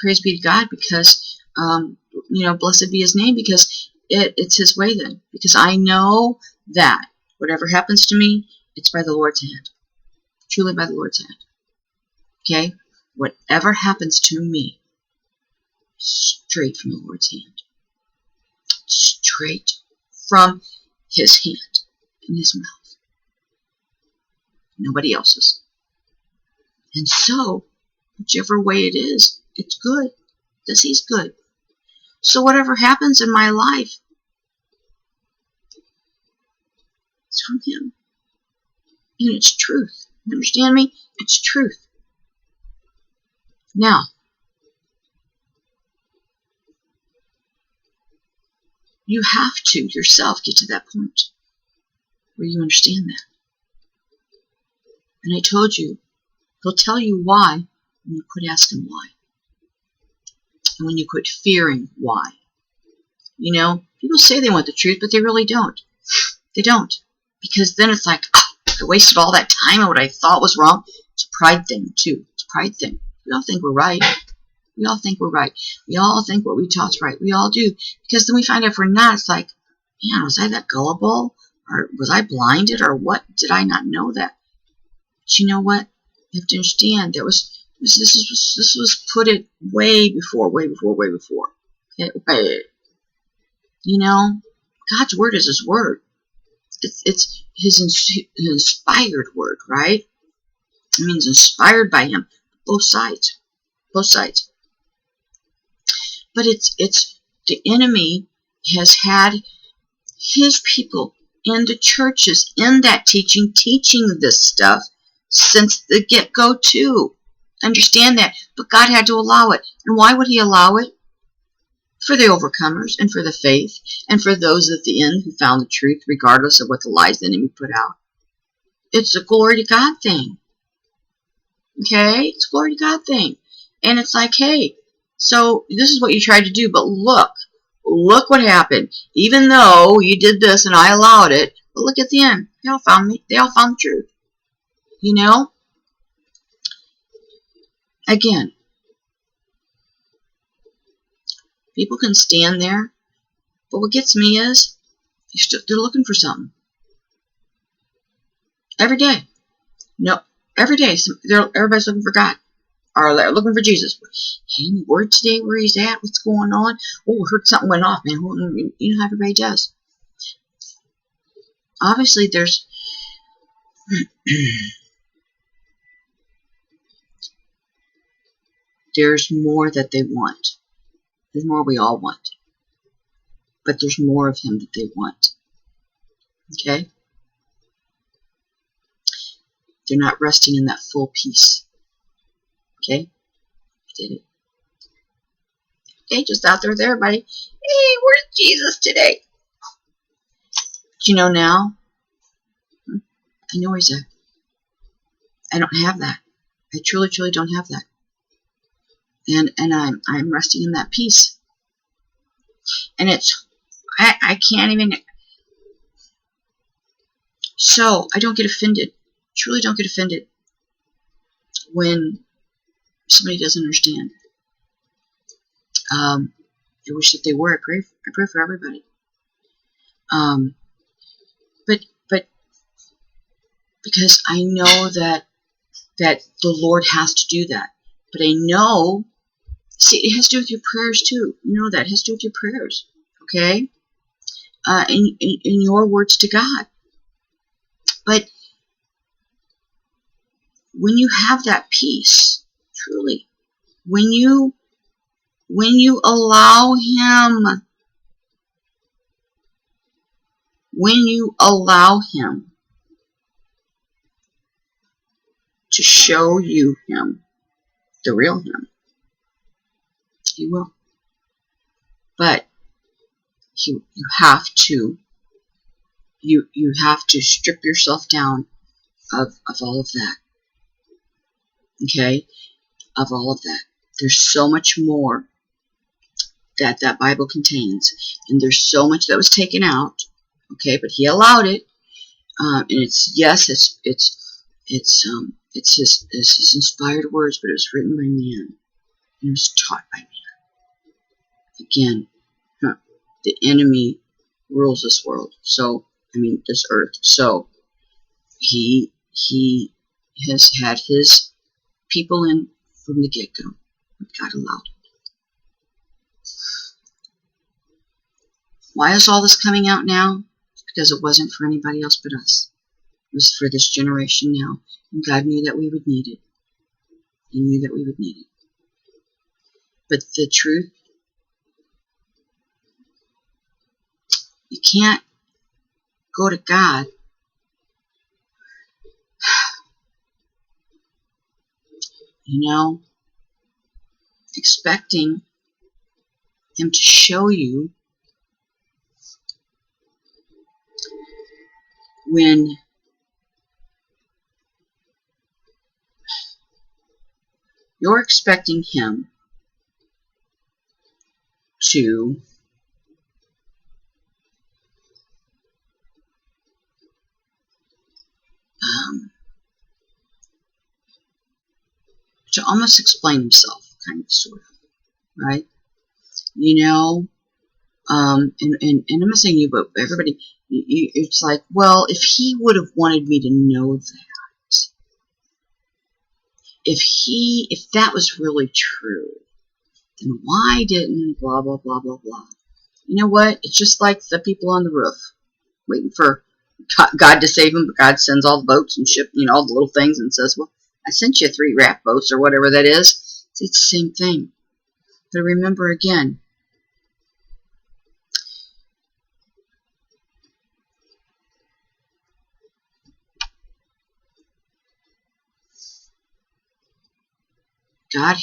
praise be to God, because, blessed be his name, because it's his way then. Because I know that whatever happens to me, it's by the Lord's hand. Truly by the Lord's hand. Okay? Whatever happens to me, straight from the Lord's hand. Straight from his hand in his mouth. Nobody else's. And so, whichever way it is, it's good, because he's good. So whatever happens in my life, it's from him. And it's truth. You understand me? It's truth. Now, you have to yourself get to that point where you understand that. And I told you, he'll tell you why when you quit asking why. And when you quit fearing why. People say they want the truth, but they really don't. They don't. Because then it's like, I wasted all that time on what I thought was wrong. It's a pride thing, too. It's a pride thing. We all think we're right. We all think we're right. We all think what we taught's right. We all do. Because then we find out if we're not, it's like, man, was I that gullible? Or was I blinded? Or what? Did I not know that? But you know what? You have to understand, this was put it way before. Okay? God's word is his word. It's his inspired word, right? It means inspired by him. Both sides. But it's the enemy has had his people in the churches, in that teaching this stuff since the get-go too. Understand that. But God had to allow it. And why would he allow it? For the overcomers and for the faith and for those at the end who found the truth regardless of what the lies the enemy put out. It's a glory to God thing. Okay? It's a glory to God thing. And it's like, hey, so this is what you tried to do, but look what happened. Even though you did this and I allowed it, but look at the end. They all found me. They all found the truth. You know? Again, people can stand there, but what gets me is they're looking for something. Every day. No, every day. Everybody's looking for God. Or they're looking for Jesus. Any word today where he's at? What's going on? Oh, we heard something went off, man. You know how everybody does. Obviously, there's there's more that they want. There's more we all want. But there's more of him that they want. Okay? They're not resting in that full peace. Okay? I did it. Okay, just out there with everybody. Hey, where's Jesus today? Do you know now? I know he's there. I don't have that. I truly, truly don't have that. And I'm resting in that peace. And it's I can't even. So I don't get offended. Truly don't get offended when somebody doesn't understand. I wish that they were. I pray for everybody. But because I know that the Lord has to do that. But I know, see, it has to do with your prayers too. You know that. It has to do with your prayers. Okay? In your words to God. But when you have that peace, truly, when you allow him, to show you him, the real him, he will. But you have to strip yourself down of all of that. Okay? Of all of that. There's so much more that Bible contains, and there's so much that was taken out. Okay, but he allowed it, and it's his inspired words, but it was written by man, and it was taught by man. Again, the enemy rules this world. So this earth. So he has had his people in from the get-go. God allowed it. Why is all this coming out now? It's because it wasn't for anybody else but us. It was for this generation now. And God knew that we would need it. He knew that we would need it. But the truth, you can't go to God expecting him to show you when you're expecting him to almost explain himself, kind of, sort of, right? And I'm not saying you, but everybody, it's like, well, if he would have wanted me to know that, if that was really true, then why didn't blah, blah, blah, blah, blah. You know what? It's just like the people on the roof waiting for God to save them, but God sends all the boats and ship, all the little things and says, well, I sent you 3 raft boats or whatever that is. It's the same thing. But remember again, God,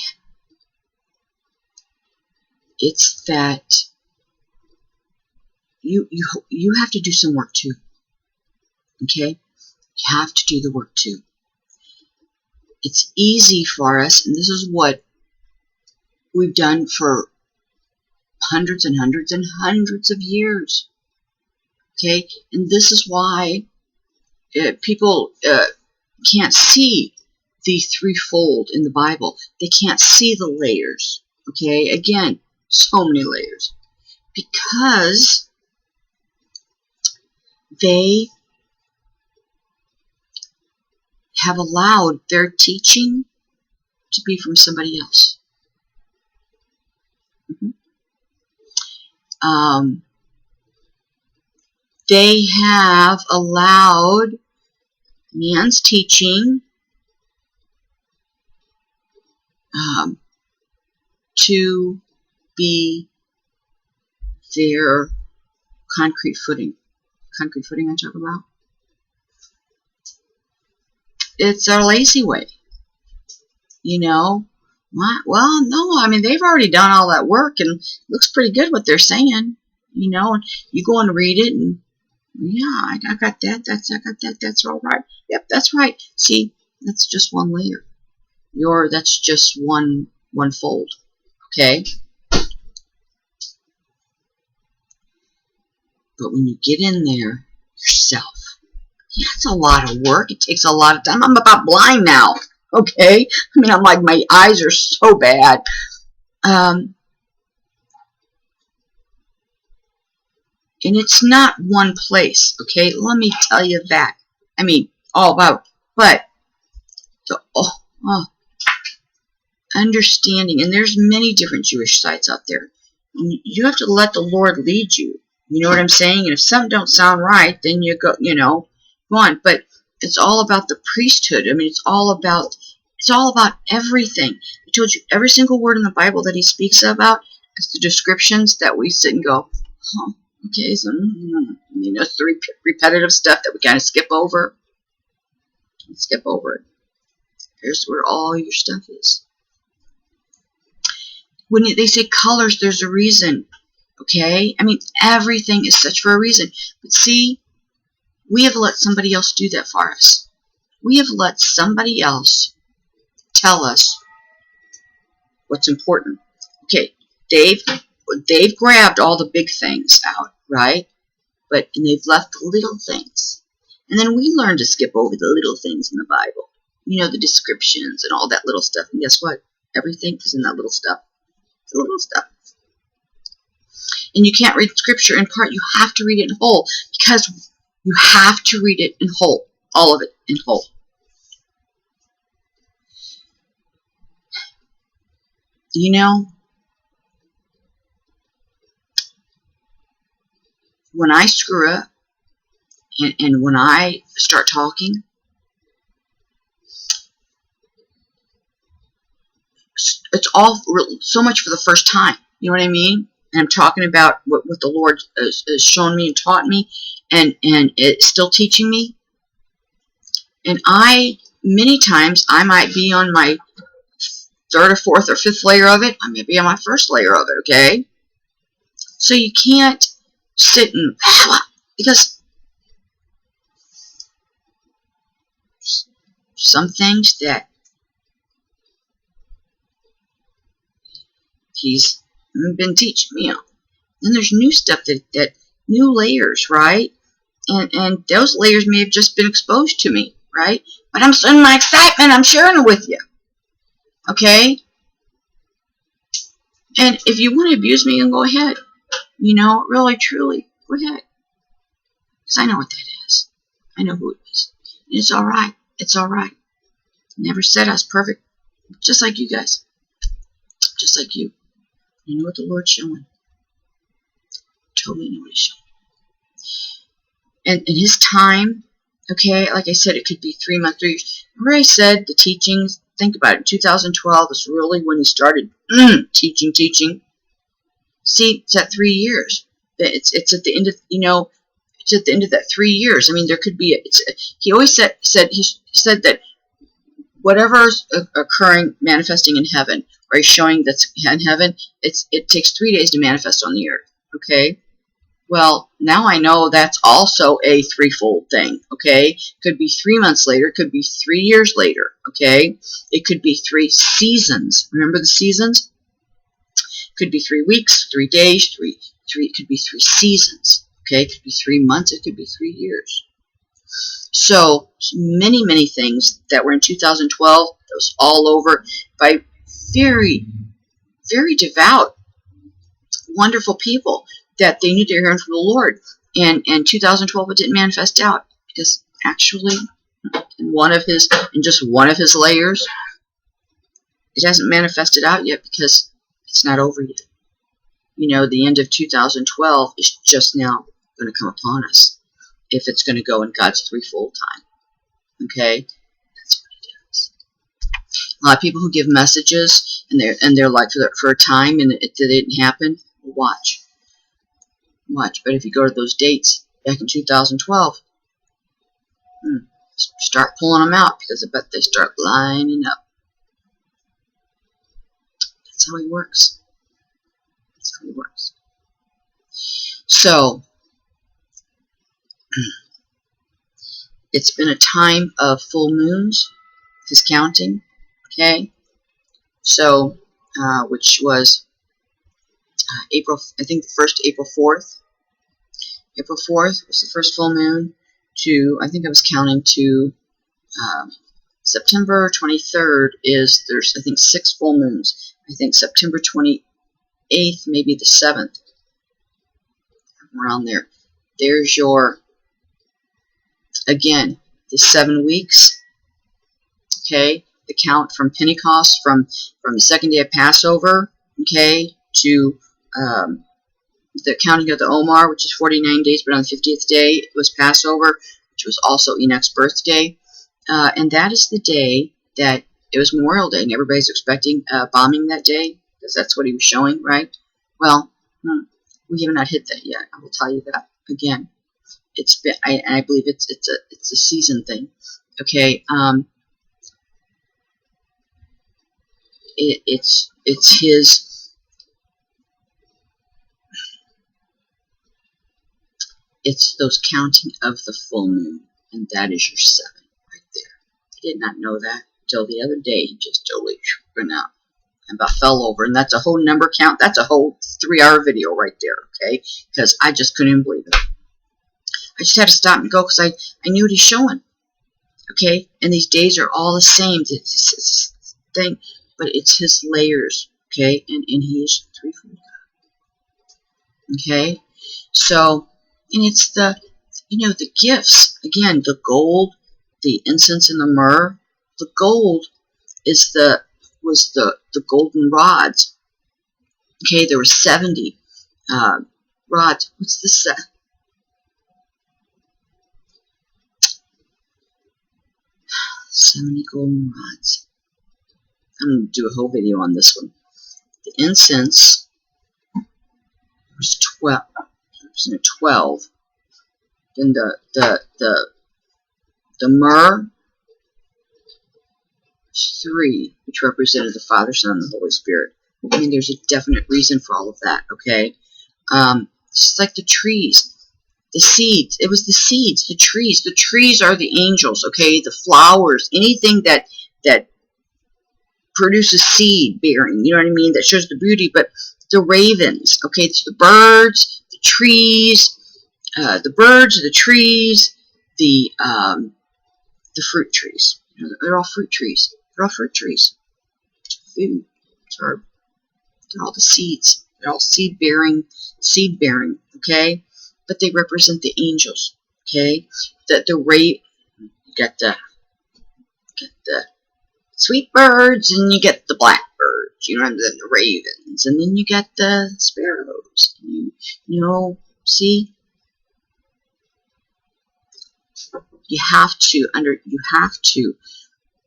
it's that you have to do some work too. Okay? You have to do the work too. It's easy for us, and this is what we've done for hundreds and hundreds and hundreds of years. Okay? And this is why people can't see the threefold in the Bible. They can't see the layers. Okay? Again, so many layers. Because they have allowed their teaching to be from somebody else. They have allowed man's teaching to be their concrete footing. Concrete footing I talk about? It's a lazy way. You know? Well, no, I mean, they've already done all that work, and it looks pretty good what they're saying. You know, and you go and read it, and yeah, I got that. I got that. That's all right. Yep, that's right. See, that's just one layer. That's just one fold. Okay? But when you get in there yourself, yeah, it's a lot of work. It takes a lot of time. I'm about blind now. Okay? I mean, I'm like, my eyes are so bad. And it's not one place. Okay? Let me tell you that. I mean, all about, but the understanding, and there's many different Jewish sites out there. You have to let the Lord lead you. You know what I'm saying? And if something don't sound right, then you go, go on. But it's all about the priesthood. I mean, it's all about everything. I told you every single word in the Bible that he speaks about is the descriptions that we sit and go, huh, okay, so it's the repetitive stuff that we kind of skip over. Skip over it. Here's where all your stuff is. When they say colors, there's a reason. Okay? I mean, everything is such for a reason. But see, we have let somebody else do that for us. We have let somebody else tell us what's important. Okay, they've grabbed all the big things out, right? And they've left the little things. And then we learn to skip over the little things in the Bible. You know, the descriptions and all that little stuff. And guess what? Everything is in that little stuff. The little stuff. And you can't read Scripture in part. You have to read it in whole, because you have to read it in whole. All of it in whole. You know, when I screw up and when I start talking, it's all so much for the first time. You know what I mean? And I'm talking about what the Lord has shown me and taught me, and it's still teaching me. And many times, I might be on my third or fourth or fifth layer of it. I may be on my first layer of it, okay? So you can't sit and, because some things that he's been teaching me on. Then there's new stuff that new layers, right? And those layers may have just been exposed to me, right? But in my excitement, I'm sharing it with you. Okay? And if you want to abuse me, then go ahead. Really, truly, go ahead. Because I know what that is. I know who it is. And it's all right. It's all right. Never said I was perfect. Just like you guys. Just like you. You know what the Lord's showing. Totally know what He's showing. And in His time, okay, like I said, it could be 3 months, 3 years. Remember I said the teachings, think about it, 2012 is really when He started teaching. See, it's at 3 years. It's at the end of, it's at the end of that 3 years. I mean, there could be, He always said that whatever is occurring, manifesting in heaven, or showing that's in heaven, it takes 3 days to manifest on the earth. Okay. Well, now I know that's also a threefold thing, okay? Could be 3 months later, could be 3 years later, okay? It could be 3 seasons. Remember the seasons? Could be 3 weeks, 3 days, it could be 3 seasons, okay? It could be 3 months, it could be 3 years. So, many, many things that were in 2012, that was all over by very, very devout, wonderful people, that they knew they were hearing from the Lord. And 2012 it didn't manifest out, because actually in just one of his layers, it hasn't manifested out yet, because it's not over yet. You know, the end of 2012 is just now going to come upon us, if it's going to go in God's threefold time. Okay? That's what he does. A lot of people who give messages and they're like for a time and it didn't happen, watch. But if you go to those dates back in 2012, start pulling them out, because I bet they start lining up. That's how he works. That's how he works. So, it's been a time of full moons, his counting, okay? So, which was April, I think the first April 4th. April 4th was the first full moon to, I think I was counting to September 23rd there's, I think, 6 full moons. I think September 28th, maybe the 7th, around there. There's your, again, the 7 weeks, okay? The count from Pentecost, from the second day of Passover, okay, to the counting of the Omar, which is 49 days, but on the 50th day it was Passover, which was also Enoch's birthday. And that is the day that it was Memorial Day, and everybody's expecting bombing that day, because that's what he was showing, right? Well, we have not hit that yet. I will tell you that again. It's been, I believe it's a season thing. Okay, it's his. It's those counting of the full moon, and that is your 7 right there. I did not know that until the other day. Just totally went out and about fell over, and that's a whole number count. That's a whole 3-hour video right there, okay? Because I just couldn't believe it. I just had to stop and go, because I knew what he's showing, okay? And these days are all the same. It's his thing, but it's his layers, okay? And he is threefold God, okay? So. And it's the, the gifts. Again, the gold, the incense, and the myrrh. The gold was the golden rods. Okay, there were 70 rods. What's the set? 70 golden rods. I'm going to do a whole video on this one. The incense was 12. 12. Then the myrrh, 3, which represented the Father, Son, and the Holy Spirit. I mean, there's a definite reason for all of that, okay? Just like the trees, the seeds. It was the seeds, the trees. The trees are the angels, okay? The flowers, anything that produces seed bearing, you know what I mean? That shows the beauty. But the ravens, okay? It's the birds, the trees, the trees, the fruit trees. They're all fruit trees. They're all fruit trees. It's food. They're all the seeds. They're all seed bearing, okay? But they represent the angels, okay? You get the sweet birds, and you get the blackbirds, and the ravens, and then you get the sparrows. See? You have to.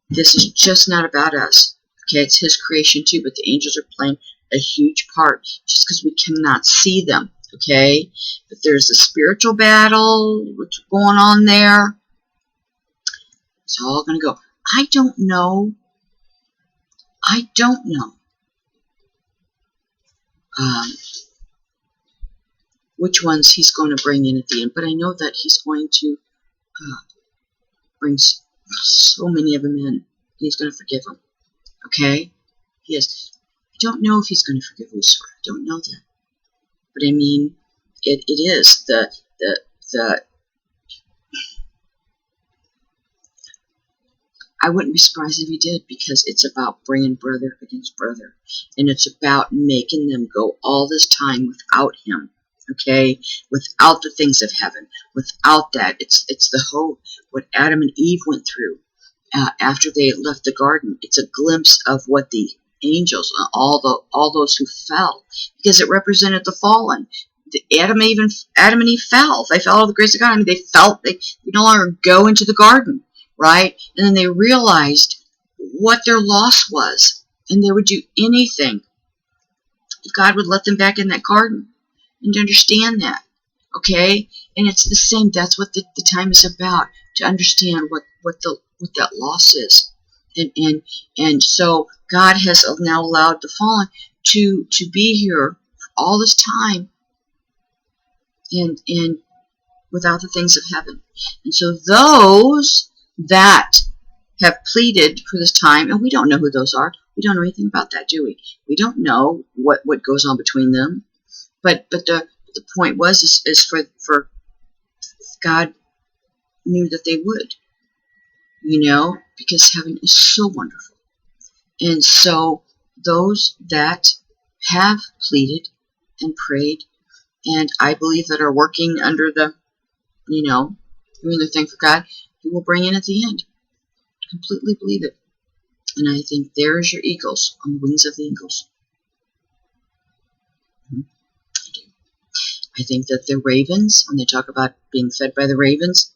This is just not about us. Okay, it's his creation too, but the angels are playing a huge part just because we cannot see them. Okay, but there's a spiritual battle what's going on there. It's all going to go. I don't know. I don't know which ones he's going to bring in at the end, but I know that he's going to bring so many of them in. He's going to forgive them. Okay? He is. I don't know if he's going to forgive Lucifer. I don't know that. But I mean, it is the I wouldn't be surprised if he did, because it's about bringing brother against brother. And it's about making them go all this time without him. Okay? Without the things of heaven. Without that. It's the whole, what Adam and Eve went through after they left the garden. It's a glimpse of what the angels, all those who fell, because it represented the fallen. Adam and Eve fell. They fell out of the grace of God. I mean, they felt they could no longer go into the garden, right? And then they realized what their loss was, and they would do anything if God would let them back in that garden, and to understand that, okay? And it's the same. That's what the time is about, to understand what that loss is, and so God has now allowed the fallen to be here for all this time. And without the things of heaven. And so those that have pleaded for this time, and we don't know who those are. We don't know anything about that, do we? We don't know what goes on between them. But the point was is for God knew that they would, because heaven is so wonderful. And so those that have pleaded and prayed, and I believe that are working under the, doing their thing for God, He will bring in at the end. Completely believe it. And I think there's your eagles on the wings of the eagles. I do. I think that the ravens, when they talk about being fed by the ravens,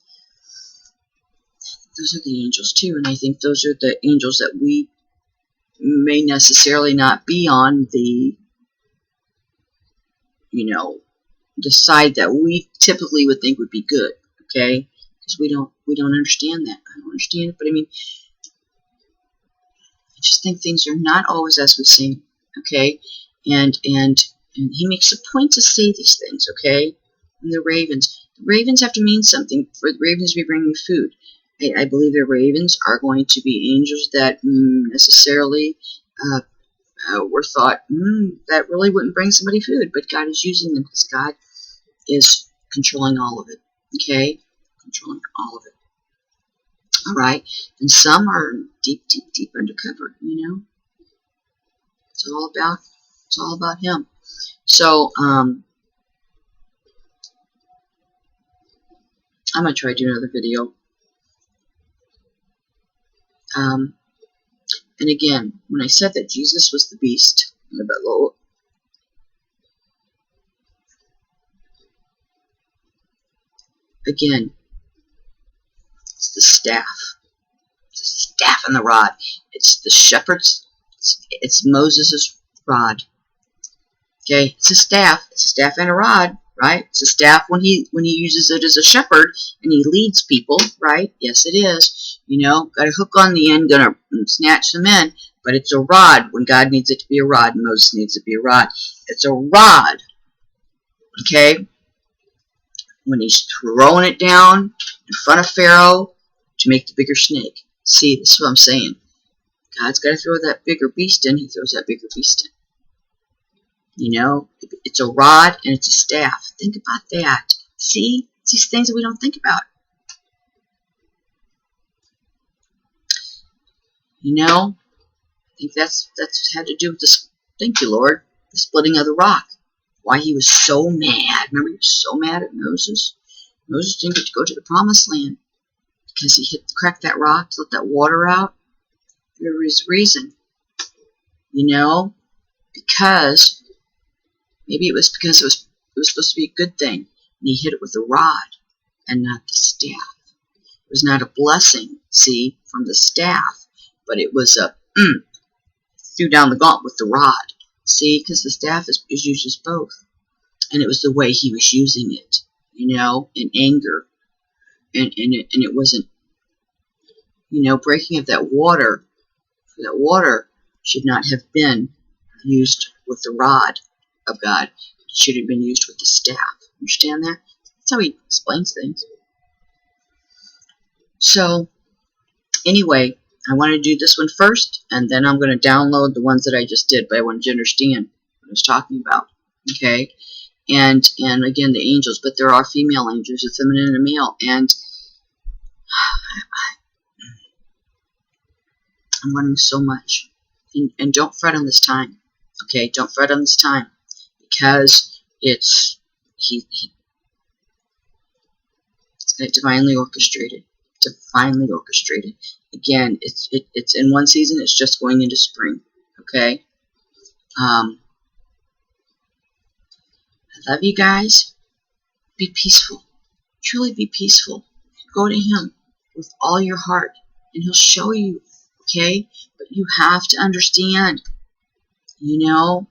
those are the angels too. And I think those are the angels that we may necessarily not be on the, the side that we typically would think would be good, okay? Because we don't understand that. I don't understand it, but I mean, I just think things are not always as we seem, okay? And he makes a point to say these things, okay? And the ravens have to mean something for the ravens to be bringing food. I believe the ravens are going to be angels that necessarily were thought that really wouldn't bring somebody food, but God is using them because God is controlling all of it, okay? Controlling all of it. All right, and some are deep undercover. It's all about Him. So I'm gonna try to do another video. And again, when I said that Jesus was the beast, again, it's the staff. It's the staff and the rod. It's the shepherd's. It's Moses' rod. Okay, it's a staff. It's a staff and a rod, right? It's a staff when he uses it as a shepherd and he leads people, right? Yes, it is. Got a hook on the end, gonna snatch them in. But it's a rod when God needs it to be a rod and Moses needs it to be a rod. It's a rod. Okay? When he's throwing it down in front of Pharaoh to make the bigger snake. See, this is what I'm saying. God's got to throw that bigger beast in. He throws that bigger beast in. It's a rod and it's a staff. Think about that. See? It's these things that we don't think about. I think that's had to do with this. Thank you, Lord. The splitting of the rock. Why he was so mad. Remember, he was so mad at Moses. Moses didn't get to go to the promised land because he cracked that rock to let that water out. There was reason. Because maybe it was because it was supposed to be a good thing, and he hit it with a rod and not the staff. It was not a blessing, see, from the staff, but it was a threw down the gauntlet with the rod. See, because the staff is used as both. And it was the way he was using it, in anger. And it wasn't, breaking of that water, for that water should not have been used with the rod of God. It should have been used with the staff. Understand that? That's how he explains things. So, anyway, I want to do this one first, and then I'm going to download the ones that I just did, but I wanted you to understand what I was talking about. Okay? And again, the angels, but there are female angels, a feminine and a male, and I'm learning so much. And don't fret on this time. Okay? Don't fret on this time, because it's divinely orchestrated. Divinely orchestrated. Again, it's in one season. It's just going into spring. Okay. I love you guys. Be peaceful. Truly be peaceful. Go to Him with all your heart, and He'll show you. Okay. But you have to understand. You're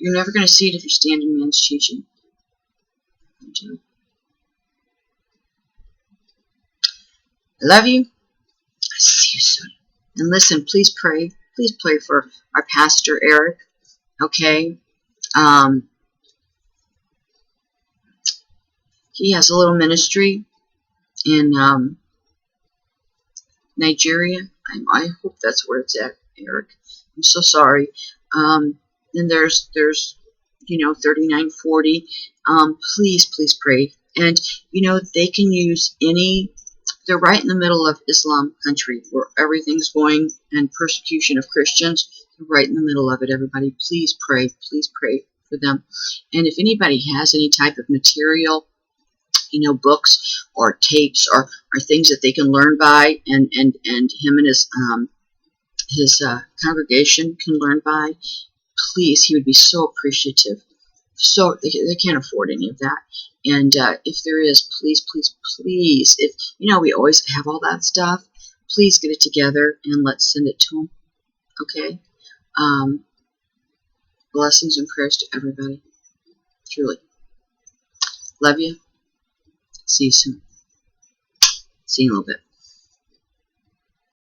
never going to see it if you stand in man's teaching. I love you. I'll see you soon. And listen, please pray. Please pray for our pastor, Eric. Okay? He has a little ministry in Nigeria. I hope that's where it's at, Eric. I'm so sorry. Then there's 3940. Please pray. And, they can use they're right in the middle of Islam country where everything's going, and persecution of Christians. They're right in the middle of it, everybody. Please pray for them. And if anybody has any type of material, books or tapes or things that they can learn by, and him and his congregation can learn by, please, he would be so appreciative. So they can't afford any of that. And if there is, please, if we always have all that stuff, please get it together and let's send it to him. Okay? Blessings and prayers to everybody. Truly. Love you. See you soon. See you in a little bit.